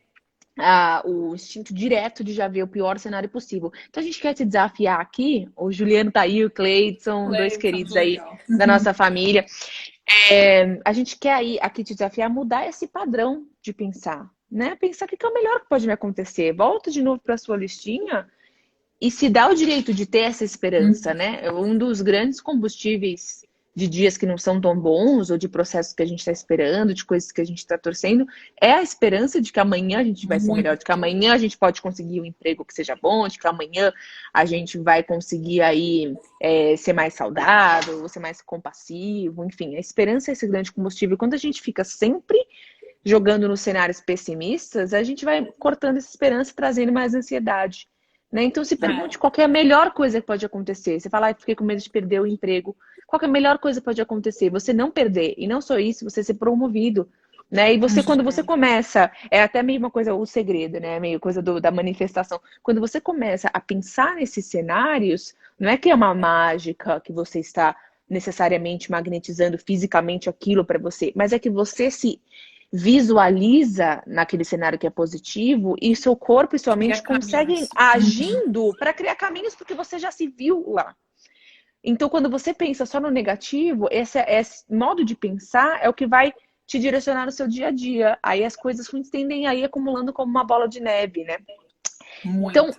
o instinto direto de já ver o pior cenário possível. Então a gente quer te desafiar aqui, o Juliano tá aí, o Cleiton, dois queridos aí Legal. da nossa família. A gente quer aí aqui te desafiar a mudar esse padrão de pensar, né? Pensar o que é o melhor que pode me acontecer. Volta de novo para sua listinha e se dá o direito de ter essa esperança, né? Um dos grandes combustíveis de dias que não são tão bons, ou de processos que a gente está esperando, de coisas que a gente está torcendo, é a esperança de que amanhã a gente vai ser melhor, de que amanhã a gente pode conseguir um emprego que seja bom, de que amanhã a gente vai conseguir aí ser mais saudável, ser mais compassivo, enfim, a esperança é esse grande combustível. Quando a gente fica sempre jogando nos cenários pessimistas, a gente vai cortando essa esperança e trazendo mais ansiedade. Né? Então se pergunte qual que é a melhor coisa que pode acontecer. Você fala, fiquei com medo de perder o emprego. Qual que é a melhor coisa que pode acontecer? Você não perder. E não só isso, você ser promovido. Né? E você, quando você começa, é até meio uma coisa, o segredo, né? Meio coisa da manifestação. Quando você começa a pensar nesses cenários, não é que é uma mágica que você está necessariamente magnetizando fisicamente aquilo para você, mas é que você se visualiza naquele cenário que é positivo e seu corpo e sua mente conseguem agindo para criar caminhos porque você já se viu lá. Então, quando você pensa só no negativo, esse modo de pensar é o que vai te direcionar no seu dia a dia. Aí as coisas ruins tendem a ir acumulando como uma bola de neve, né? Então,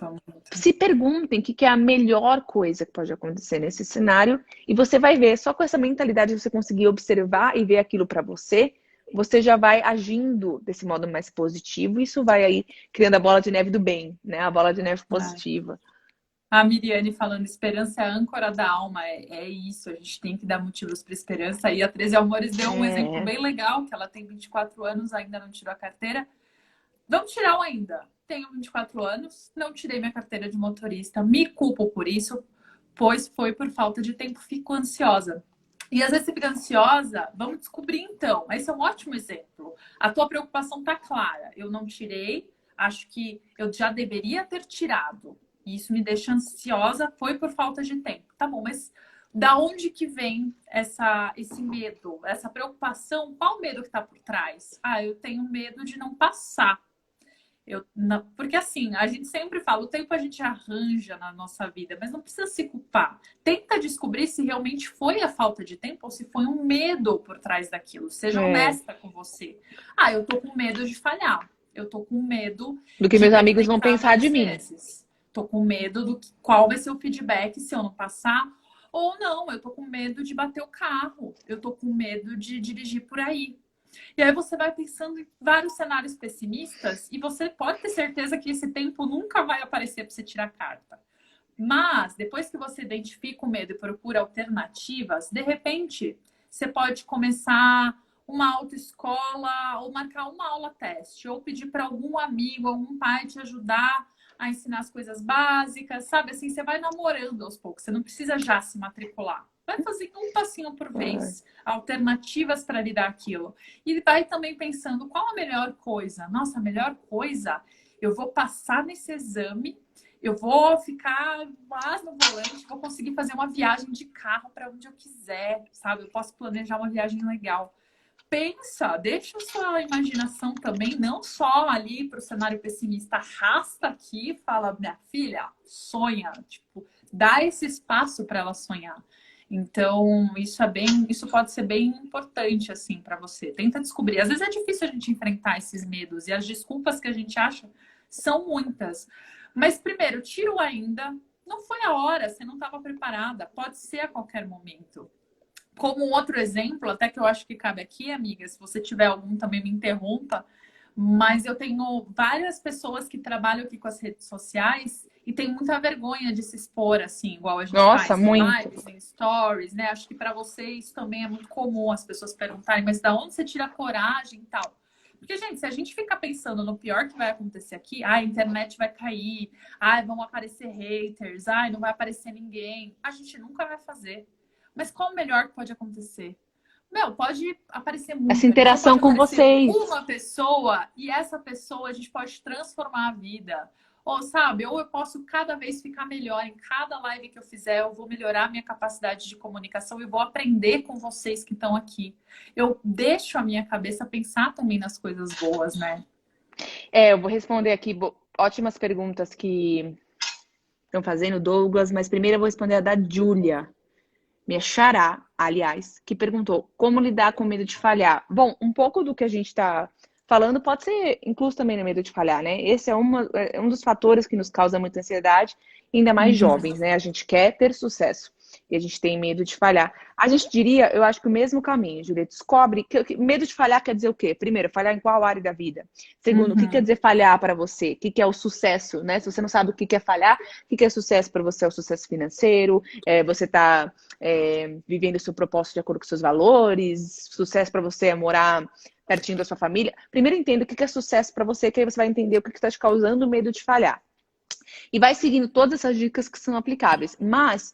se perguntem o que é a melhor coisa que pode acontecer nesse cenário e você vai ver, só com essa mentalidade de você conseguir observar e ver aquilo para você, você já vai agindo desse modo mais positivo e isso vai aí criando a bola de neve do bem, né? A bola de neve positiva. A Miriane falando, esperança é a âncora da alma. É isso, a gente tem que dar motivos para esperança. E a 13 Amores deu um exemplo bem legal, que ela tem 24 anos, ainda não tirou a carteira. Vamos tirar ainda. Tenho 24 anos, não tirei minha carteira de motorista. Me culpo por isso, pois foi por falta de tempo, fico ansiosa. E às vezes você fica ansiosa, vamos descobrir então. Esse é um ótimo exemplo. A tua preocupação está clara. Eu não tirei, acho que eu já deveria ter tirado. E isso me deixa ansiosa, foi por falta de tempo. Tá bom, mas da onde que vem esse medo, essa preocupação? Qual o medo que está por trás? Eu tenho medo de não passar. Porque assim, a gente sempre fala, o tempo a gente arranja na nossa vida, mas não precisa se culpar. Tenta descobrir se realmente foi a falta de tempo ou se foi um medo por trás daquilo. Seja É, honesta com você. Ah, eu tô com medo de falhar. Eu tô com medo do que de meus ter que amigos vão tentar pensar de mais mim. vezes. Tô com medo qual vai ser o feedback se eu não passar. Ou não, eu tô com medo de bater o carro. Eu tô com medo de dirigir por aí. E aí você vai pensando em vários cenários pessimistas e você pode ter certeza que esse tempo nunca vai aparecer para você tirar carta. Mas depois que você identifica o medo e procura alternativas, de repente você pode começar uma autoescola ou marcar uma aula teste ou pedir para algum amigo, algum pai te ajudar a ensinar as coisas básicas, sabe? Assim, você vai namorando aos poucos, você não precisa já se matricular. Vai fazendo um passinho por Ai. vez, alternativas para lidar aquilo. E vai também pensando qual a melhor coisa. Nossa, a melhor coisa, eu vou passar nesse exame, eu vou ficar lá no volante, vou conseguir fazer uma viagem de carro para onde eu quiser, sabe? Eu posso planejar uma viagem legal. Pensa, deixa a sua imaginação também, não só ali para o cenário pessimista, arrasta aqui e fala, minha filha, sonha, tipo, dá esse espaço para ela sonhar. Então, isso pode ser bem importante assim para você. Tenta descobrir. Às vezes é difícil a gente enfrentar esses medos e as desculpas que a gente acha são muitas. Mas primeiro, tira o ainda. Não foi a hora, você não estava preparada. Pode ser a qualquer momento. Como um outro exemplo, até que eu acho que cabe aqui, amiga, se você tiver algum também me interrompa, mas eu tenho várias pessoas que trabalham aqui com as redes sociais e tem muita vergonha de se expor, assim, igual a gente Nossa, faz em muito. lives, em stories, né? Acho que para vocês também é muito comum as pessoas perguntarem, mas da onde você tira a coragem e tal? Porque, gente, se a gente ficar pensando no pior que vai acontecer aqui, a internet vai cair, vão aparecer haters, não vai aparecer ninguém, a gente nunca vai fazer. Mas qual o melhor que pode acontecer? Meu, pode aparecer Essa muita gente, ou interação pode com aparecer vocês. uma pessoa e essa pessoa a gente pode transformar a vida. Ou sabe, ou eu posso cada vez ficar melhor em cada live que eu fizer, eu vou melhorar a minha capacidade de comunicação e vou aprender com vocês que estão aqui. Eu deixo a minha cabeça pensar também nas coisas boas, né? Eu vou responder aqui ótimas perguntas que estão fazendo, Douglas, mas primeiro eu vou responder a da Júlia, minha xará, aliás, que perguntou como lidar com medo de falhar. Bom, um pouco do que a gente está falando pode ser incluso também no medo de falhar, né? Esse é um dos fatores que nos causa muita ansiedade, ainda mais Uhum. jovens, né? A gente quer ter sucesso e a gente tem medo de falhar. A gente diria, eu acho que o mesmo caminho, Julia, descobre que medo de falhar quer dizer o quê? Primeiro, falhar em qual área da vida? Segundo, o que quer Uhum. dizer falhar para você? O que é o sucesso, né? Se você não sabe o que é falhar, o que é sucesso para você? É o sucesso financeiro? Você está vivendo o seu propósito de acordo com seus valores? Sucesso para você é morar pertinho da sua família? Primeiro entenda o que é sucesso para você, que aí você vai entender o que está te causando medo de falhar. E vai seguindo todas essas dicas que são aplicáveis. Mas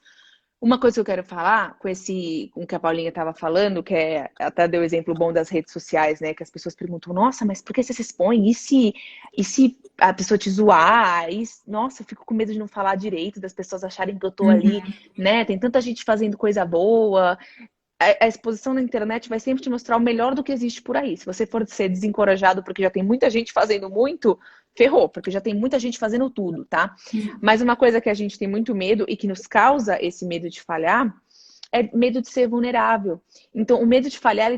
uma coisa que eu quero falar com o que a Paulinha estava falando, que até deu exemplo bom das redes sociais, né? Que as pessoas perguntam, nossa, mas por que você se expõe? E se a pessoa te zoar? Nossa, eu fico com medo de não falar direito, das pessoas acharem que eu tô ali, Uhum. né? Tem tanta gente fazendo coisa boa. A exposição na internet vai sempre te mostrar o melhor do que existe por aí. Se você for ser desencorajado porque já tem muita gente fazendo muito, ferrou, porque já tem muita gente fazendo tudo, tá? Mas uma coisa que a gente tem muito medo e que nos causa esse medo de falhar é medo de ser vulnerável. Então, o medo de falhar,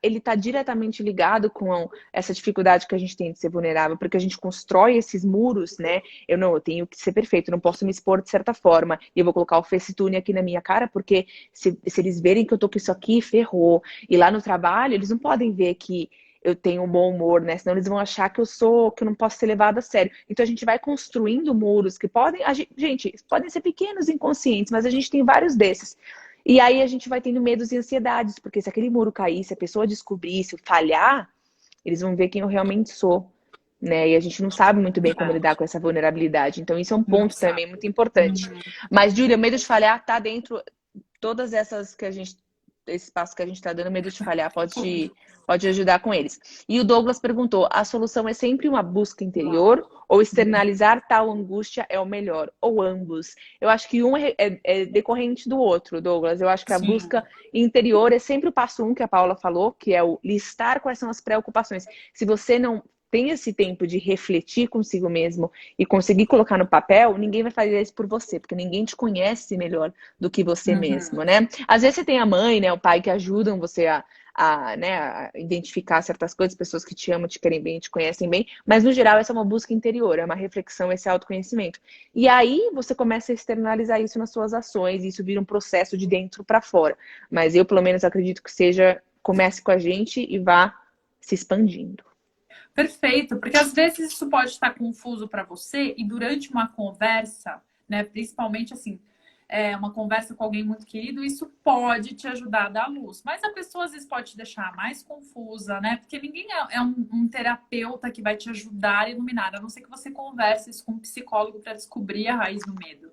ele tá diretamente ligado com essa dificuldade que a gente tem de ser vulnerável, porque a gente constrói esses muros, né? Eu tenho que ser perfeito, não posso me expor de certa forma, e eu vou colocar o facetune aqui na minha cara, porque se eles verem que eu tô com isso aqui, ferrou. E lá no trabalho, eles não podem ver que eu tenho um bom humor, né? Senão eles vão achar que eu não posso ser levado a sério. Então a gente vai construindo muros que gente, podem ser pequenos, inconscientes, mas a gente tem vários desses. E aí a gente vai tendo medos e ansiedades, porque se aquele muro cair, se a pessoa descobrir, se falhar, eles vão ver quem eu realmente sou, né? E a gente não sabe muito bem como lidar Verdade. com essa vulnerabilidade. Então isso é um Não ponto também sabe. muito importante. Uhum. Mas, Júlia, o medo de falhar tá dentro todas essas que a gente esse passo que a gente está dando, medo de falhar, pode ajudar com eles. E o Douglas perguntou: a solução é sempre uma busca interior ou externalizar tal angústia é o melhor? Ou ambos? Eu acho que um é decorrente do outro, Douglas. Eu acho que a Sim. busca interior é sempre o passo um que a Paula falou, que é o listar quais são as preocupações. Se você não tem esse tempo de refletir consigo mesmo e conseguir colocar no papel, ninguém vai fazer isso por você, porque ninguém te conhece melhor do que você mesmo, Uhum. né? Às vezes você tem a mãe, né, o pai que ajudam você né, a identificar certas coisas, pessoas que te amam, te querem bem, te conhecem bem, mas no geral essa é uma busca interior, é uma reflexão, esse autoconhecimento. E aí você começa a externalizar isso nas suas ações, e isso vira um processo de dentro para fora. Mas eu, pelo menos, acredito que seja, comece com a gente e vá se expandindo. Perfeito, porque às vezes isso pode estar confuso para você e durante uma conversa, né, principalmente assim, uma conversa com alguém muito querido, isso pode te ajudar a dar luz. Mas a pessoa às vezes pode te deixar mais confusa, né? Porque ninguém é um terapeuta que vai te ajudar a iluminar, a não ser que você converse isso com um psicólogo para descobrir a raiz do medo.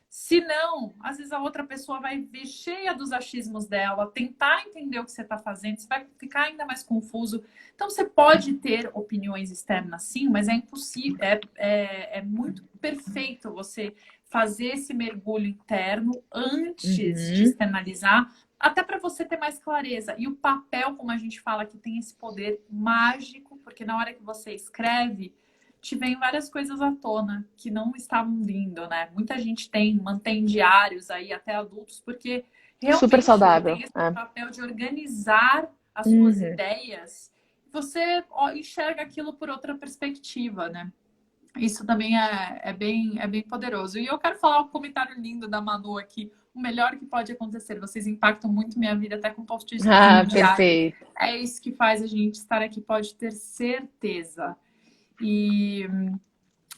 Se não, às vezes a outra pessoa vai vir cheia dos achismos dela, tentar entender o que você está fazendo, você vai ficar ainda mais confuso. Então, você pode ter opiniões externas, sim, mas é impossível, é muito perfeito você fazer esse mergulho interno antes de Uhum. externalizar, até para você ter mais clareza. E o papel, como a gente fala, que tem esse poder mágico, porque na hora que você escreve, te vem várias coisas à tona que não estavam vindo, né? Muita gente mantém diários aí, até adultos, porque Super realmente ele saudável. tem esse É. papel de organizar as suas Uhum. ideias. Você enxerga aquilo por outra perspectiva, né? Isso também é bem poderoso. E eu quero falar um comentário lindo da Manu aqui. O melhor que pode acontecer. Vocês impactam muito minha vida, até com posts Ah, diários. perfeito. É isso que faz a gente estar aqui, pode ter certeza. E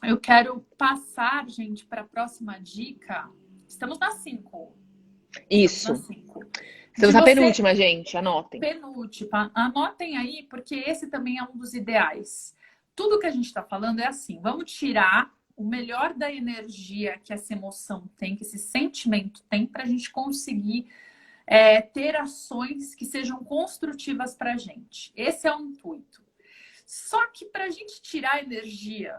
eu quero passar, gente, para a próxima dica. Estamos na 5. Estamos na Isso. 5. De Estamos na você, penúltima, gente. Anotem. penúltima, anotem aí, porque esse também é um dos ideais. Tudo que a gente está falando é assim: vamos tirar o melhor da energia que essa emoção tem, que esse sentimento tem, para a gente conseguir ter ações que sejam construtivas para a gente. Esse é o intuito. Só que para a gente tirar a energia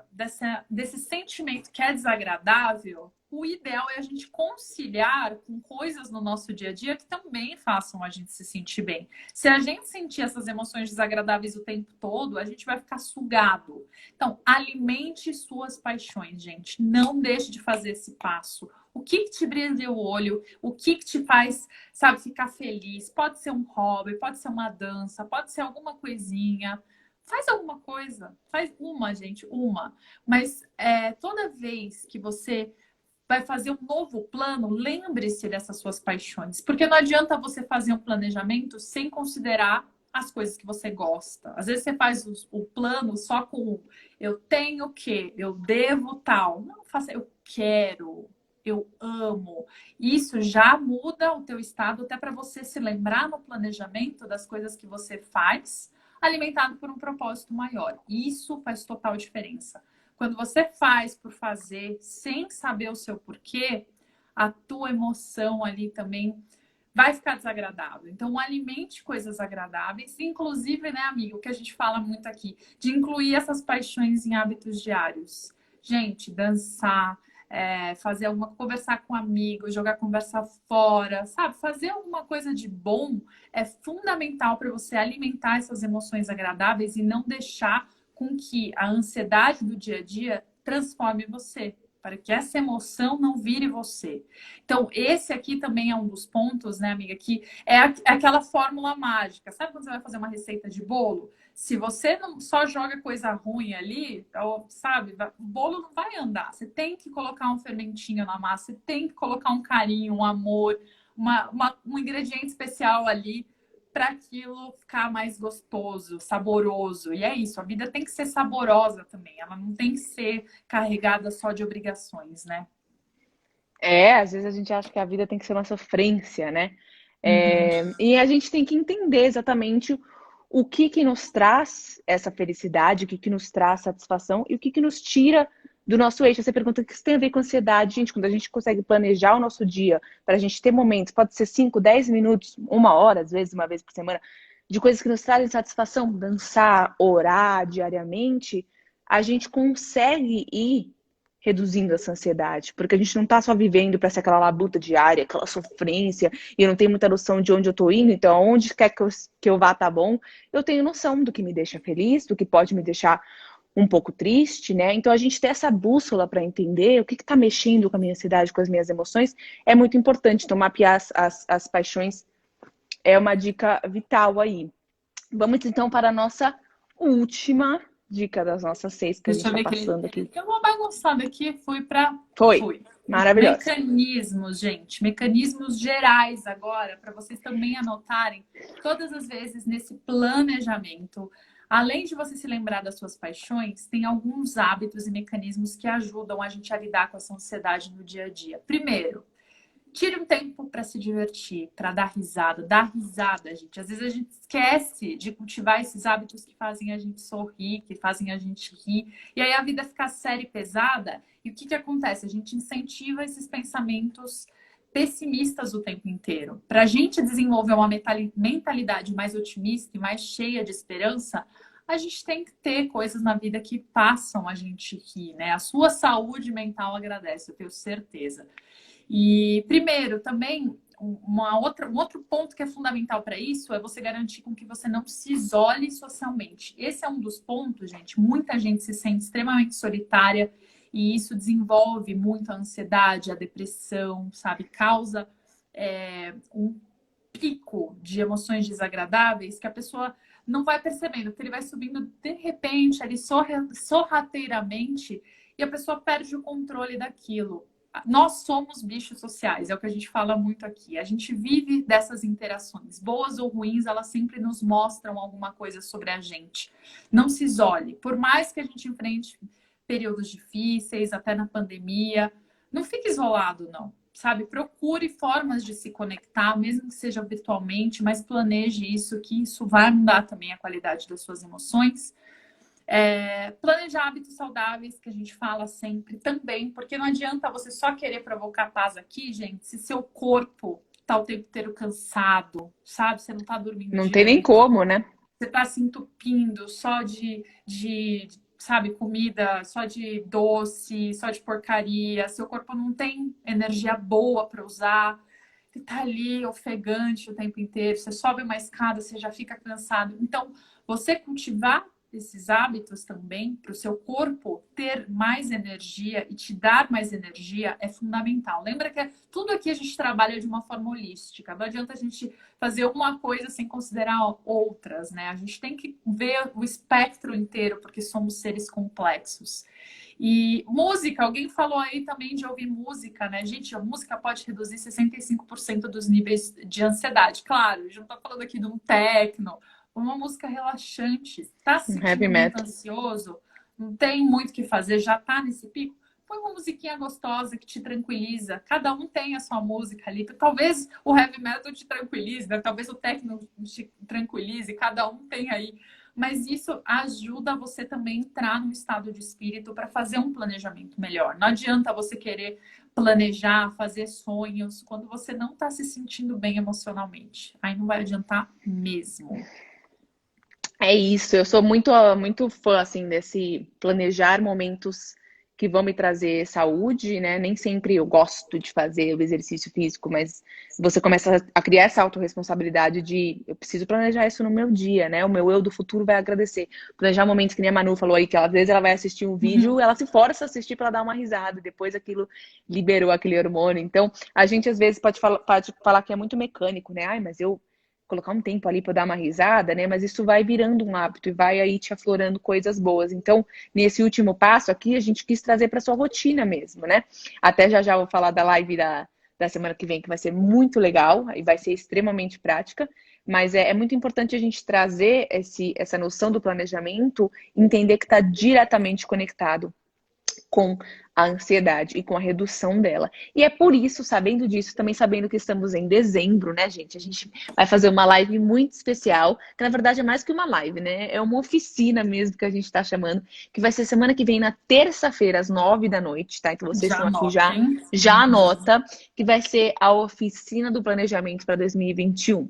desse sentimento que é desagradável, o ideal é a gente conciliar com coisas no nosso dia a dia que também façam a gente se sentir bem. Se a gente sentir essas emoções desagradáveis o tempo todo, a gente vai ficar sugado. Então, alimente suas paixões, gente. Não deixe de fazer esse passo. O que te brilha o olho? O que te faz, sabe, ficar feliz? Pode ser um hobby, pode ser uma dança, pode ser alguma coisinha. Faz alguma coisa, faz uma, gente, uma. Mas toda vez que você vai fazer um novo plano, lembre-se dessas suas paixões. Porque não adianta você fazer um planejamento sem considerar as coisas que você gosta. Às vezes você faz o plano só com eu tenho que, eu devo tal. Não, faça eu quero, eu amo. Isso já muda o teu estado até para você se lembrar no planejamento das coisas que você faz alimentado por um propósito maior. Isso faz total diferença. Quando você faz por fazer, sem saber o seu porquê, a tua emoção ali também vai ficar desagradável. Então, alimente coisas agradáveis, inclusive, né, amigo, que a gente fala muito aqui, de incluir essas paixões em hábitos diários. Gente, dançar, fazer alguma, conversar com amigos, jogar conversa fora, sabe? Fazer alguma coisa de bom é fundamental para você alimentar essas emoções agradáveis e não deixar com que a ansiedade do dia a dia transforme você, para que essa emoção não vire você. Então, esse aqui também é um dos pontos, né, amiga, que é aquela fórmula mágica. Sabe quando você vai fazer uma receita de bolo? Se você não só joga coisa ruim ali, sabe, o bolo não vai andar. Você tem que colocar um fermentinho na massa, você tem que colocar um carinho, um amor, um ingrediente especial ali para aquilo ficar mais gostoso, saboroso. E é isso, a vida tem que ser saborosa também, ela não tem que ser carregada só de obrigações, né? Às vezes a gente acha que a vida tem que ser uma sofrência, né? Uhum. E a gente tem que entender exatamente o que que nos traz essa felicidade, o que que nos traz satisfação e o que que nos tira do nosso eixo. Você pergunta o que isso tem a ver com ansiedade, gente. Quando a gente consegue planejar o nosso dia para a gente ter momentos, pode ser 5, 10 minutos, 1 hora, às vezes, uma vez por semana, de coisas que nos trazem satisfação, dançar, orar diariamente, a gente consegue ir reduzindo essa ansiedade, porque a gente não tá só vivendo para ser aquela labuta diária, aquela sofrência, e eu não tenho muita noção de onde eu tô indo, então aonde quer que eu vá tá bom, eu tenho noção do que me deixa feliz, do que pode me deixar um pouco triste, né? Então a gente ter essa bússola para entender o que está mexendo com a minha ansiedade, com as minhas emoções, é muito importante. Então, mapear as paixões é uma dica vital aí. Vamos então para a nossa última dica das nossas 6 que a gente Deixa eu está ver que passando aqui. eu vou bagunçada aqui, Foi. fui. Maravilhosa. Mecanismos, gente, mecanismos gerais agora, para vocês também anotarem todas as vezes nesse planejamento. Além de você se lembrar das suas paixões, tem alguns hábitos e mecanismos que ajudam a gente a lidar com essa ansiedade no dia a dia. Primeiro, tire um tempo para se divertir, para dar risada, gente. Às vezes a gente esquece de cultivar esses hábitos que fazem a gente sorrir, que fazem a gente rir. E aí a vida fica séria e pesada. E o que acontece? A gente incentiva esses pensamentos pessimistas o tempo inteiro. Para a gente desenvolver uma mentalidade mais otimista e mais cheia de esperança, a gente tem que ter coisas na vida que façam a gente rir, né? A sua saúde mental agradece, eu tenho certeza. E, primeiro, também, um outro ponto que é fundamental para isso é você garantir com que você não se isole socialmente. Esse é um dos pontos, gente. Muita gente se sente extremamente solitária e isso desenvolve muito a ansiedade, a depressão, sabe? Causa um pico de emoções desagradáveis que a pessoa não vai percebendo, porque ele vai subindo de repente, ali sorrateiramente, e a pessoa perde o controle daquilo. Nós somos bichos sociais, é o que a gente fala muito aqui. A gente vive dessas interações, boas ou ruins, elas sempre nos mostram alguma coisa sobre a gente. Não se isole. Por mais que a gente enfrente períodos difíceis, até na pandemia, não fique isolado, não. Sabe? Procure formas de se conectar, mesmo que seja virtualmente, mas planeje isso, que isso vai mudar também a qualidade das suas emoções. Planejar hábitos saudáveis, que a gente fala sempre também, porque não adianta você só querer provocar paz aqui, gente, se seu corpo tá o tempo inteiro cansado, sabe? Você não tá dormindo Não tem nem direito, como, né? você tá se entupindo só sabe, comida, só de doce, só de porcaria, seu corpo não tem energia boa para usar. Você tá ali ofegante o tempo inteiro, você sobe uma escada, você já fica cansado. Então, você cultivar esses hábitos também para o seu corpo ter mais energia e te dar mais energia é fundamental. Lembra que tudo aqui a gente trabalha de uma forma holística. Não adianta a gente fazer uma coisa sem considerar outras, né? A gente tem que ver o espectro inteiro, porque somos seres complexos. E música, alguém falou aí também de ouvir música, né? Gente, a música pode reduzir 65% dos níveis de ansiedade. Claro, a gente não está falando aqui de um techno, uma música relaxante. Tá se Um heavy sentindo muito metal. ansioso? Não tem muito o que fazer, já tá nesse pico? Põe uma musiquinha gostosa que te tranquiliza. Cada um tem a sua música ali. Talvez o heavy metal te tranquilize, né? Talvez o techno te tranquilize. Cada um tem aí. Mas isso ajuda você também a entrar num estado de espírito para fazer um planejamento melhor. Não adianta você querer planejar, fazer sonhos, quando você não está se sentindo bem emocionalmente. Aí não vai adiantar mesmo. É isso, eu sou muito fã, assim, desse planejar momentos que vão me trazer saúde, né? Nem sempre eu gosto de fazer o exercício físico, mas você começa a criar essa autorresponsabilidade de eu preciso planejar isso no meu dia, né? O meu eu do futuro vai agradecer. Planejar momentos que nem a Manu falou aí, que às vezes ela vai assistir um vídeo, ela se força a assistir para dar uma risada, e depois aquilo liberou aquele hormônio. Então, a gente às vezes pode falar que é muito mecânico, né? Ai, mas eu colocar um tempo ali para dar uma risada, né? Mas isso vai virando um hábito e vai aí te aflorando coisas boas. Então, nesse último passo aqui, a gente quis trazer para sua rotina mesmo, né? Até já vou falar da live da semana que vem, que vai ser muito legal e vai ser extremamente prática. Mas é muito importante a gente trazer essa noção do planejamento, entender que está diretamente conectado com a ansiedade e com a redução dela. E é por isso, sabendo disso, também sabendo que estamos em dezembro, né, gente? A gente vai fazer uma live muito especial, que na verdade é mais que uma live, né? É uma oficina mesmo que a gente está chamando, que vai ser semana que vem, na terça-feira, às 9 da noite, tá? Então vocês Já estão aqui, já, anotem. já anota, que vai ser a oficina do planejamento para 2021.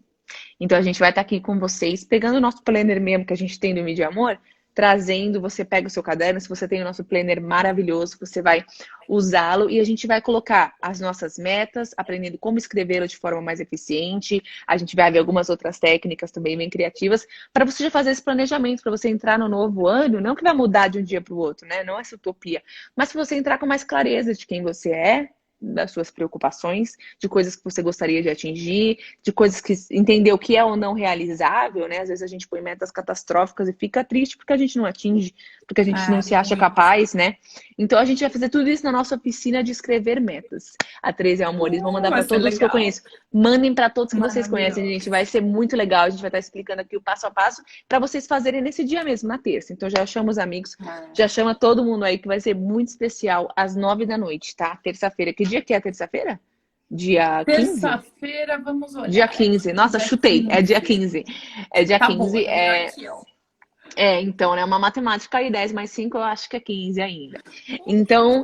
Então a gente vai estar aqui com vocês, pegando o nosso planner mesmo que a gente tem do Mídia Amor, trazendo, você pega o seu caderno, se você tem o nosso planner maravilhoso, você vai usá-lo e a gente vai colocar as nossas metas, aprendendo como escrevê-lo de forma mais eficiente. A gente vai ver algumas outras técnicas também bem criativas para você já fazer esse planejamento, para você entrar no novo ano, não que vai mudar de um dia para o outro, né? Não é essa utopia, mas para você entrar com mais clareza de quem você é, das suas preocupações, de coisas que você gostaria de atingir, de coisas que entender o que é ou não realizável, né? Às vezes a gente põe metas catastróficas e fica triste porque a gente não atinge, porque a gente não se acha Muito. capaz, né? Então a gente vai fazer tudo isso na nossa oficina de escrever metas. A 13 Amores, vou mandar Vai para ser todos que eu legal. conheço. Mandem para todos que vocês conhecem, Maravilhoso. gente. Vai ser muito legal. A gente vai estar explicando aqui o passo a passo para vocês fazerem nesse dia mesmo, na terça. Então já chama os amigos, É. já chama todo mundo aí que vai ser muito especial às 9 da noite, tá? Terça-feira. Que dia que é a terça-feira? Dia 15? Terça-feira, vamos Dia olhar 15. aqui. Nossa, Dia chutei. É dia 15. 15. É dia Tá boa, 15. tá melhor que eu. Então, né? Uma matemática aí, 10 mais 5, eu acho que é 15 ainda. Então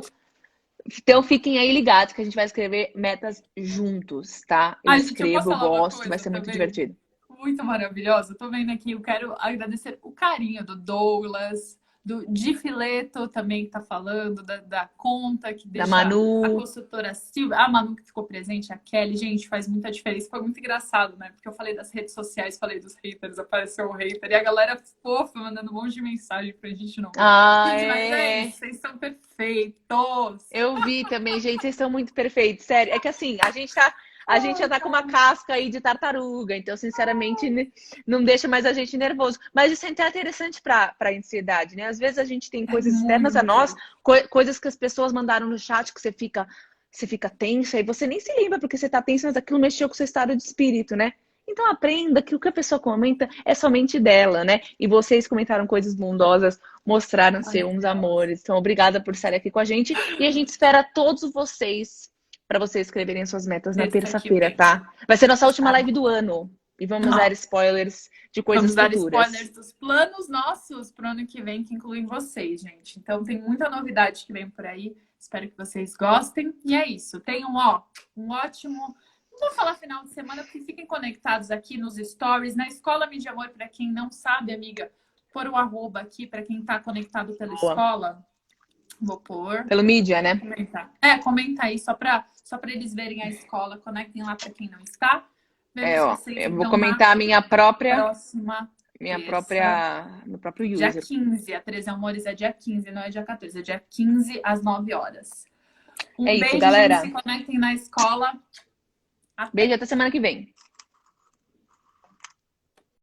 fiquem aí ligados que a gente vai escrever metas juntos, tá? Eu Ai, gente, eu posso escrevo, eu falar uma gosto, vai coisa ser muito também? divertido. Muito maravilhosa. Tô vendo aqui, eu quero agradecer o carinho do Douglas, do Di Fileto também que tá falando, da conta que Da deixa a Manu. consultora Silvia, a Manu que ficou presente, a Kelly, gente, faz muita diferença. Foi muito engraçado, né? Porque eu falei das redes sociais, falei dos haters, apareceu o hater, e a galera fofa mandando um monte de mensagem pra gente não. Ah, Gente, mas é é. isso, vocês são perfeitos. Eu vi também, gente, vocês são muito perfeitos, sério. É que assim, a gente já tá com uma casca aí de tartaruga, então, sinceramente, não deixa mais a gente nervoso. Mas isso é até interessante pra ansiedade, né? Às vezes a gente tem É coisas externas a nós, muito. coisas que as pessoas mandaram no chat que você fica tenso, aí você nem se lembra porque você tá tenso, mas aquilo mexeu com o seu estado de espírito, né? Então aprenda que o que a pessoa comenta é somente dela, né? E vocês comentaram coisas bondosas, mostraram ser uns Maravilhosa. amores. Então, obrigada por estarem aqui com a gente. E a gente espera todos vocês para vocês escreverem suas metas na Terça que terça-feira, vem. tá? Vai ser nossa última Tá live bom. do ano. E vamos dar Ó, spoilers de vamos coisas dar futuras. spoilers dos planos nossos para o ano que vem, que incluem vocês, gente. Então tem muita novidade que vem por aí. Espero que vocês gostem. E é isso. Tenham, um ótimo. Não vou falar final de semana, porque fiquem conectados aqui nos stories. Na Escola Mídia Amor, para quem não sabe, amiga, pôr o arroba aqui para quem está conectado pela Boa. escola. Vou pôr. Pelo mídia, né? Comentar. Comenta aí, só para eles verem a escola. Conectem lá para quem não está. Vemos vocês, Eu vou então, comentar a minha própria, próxima terça. meu próprio Dia user. 15, a 13 Amores é dia 15, não é dia 14, é dia 15 às 9 horas. Um É isso, beijo, gente, galera. se conectem na escola. Até. Beijo, até semana que vem.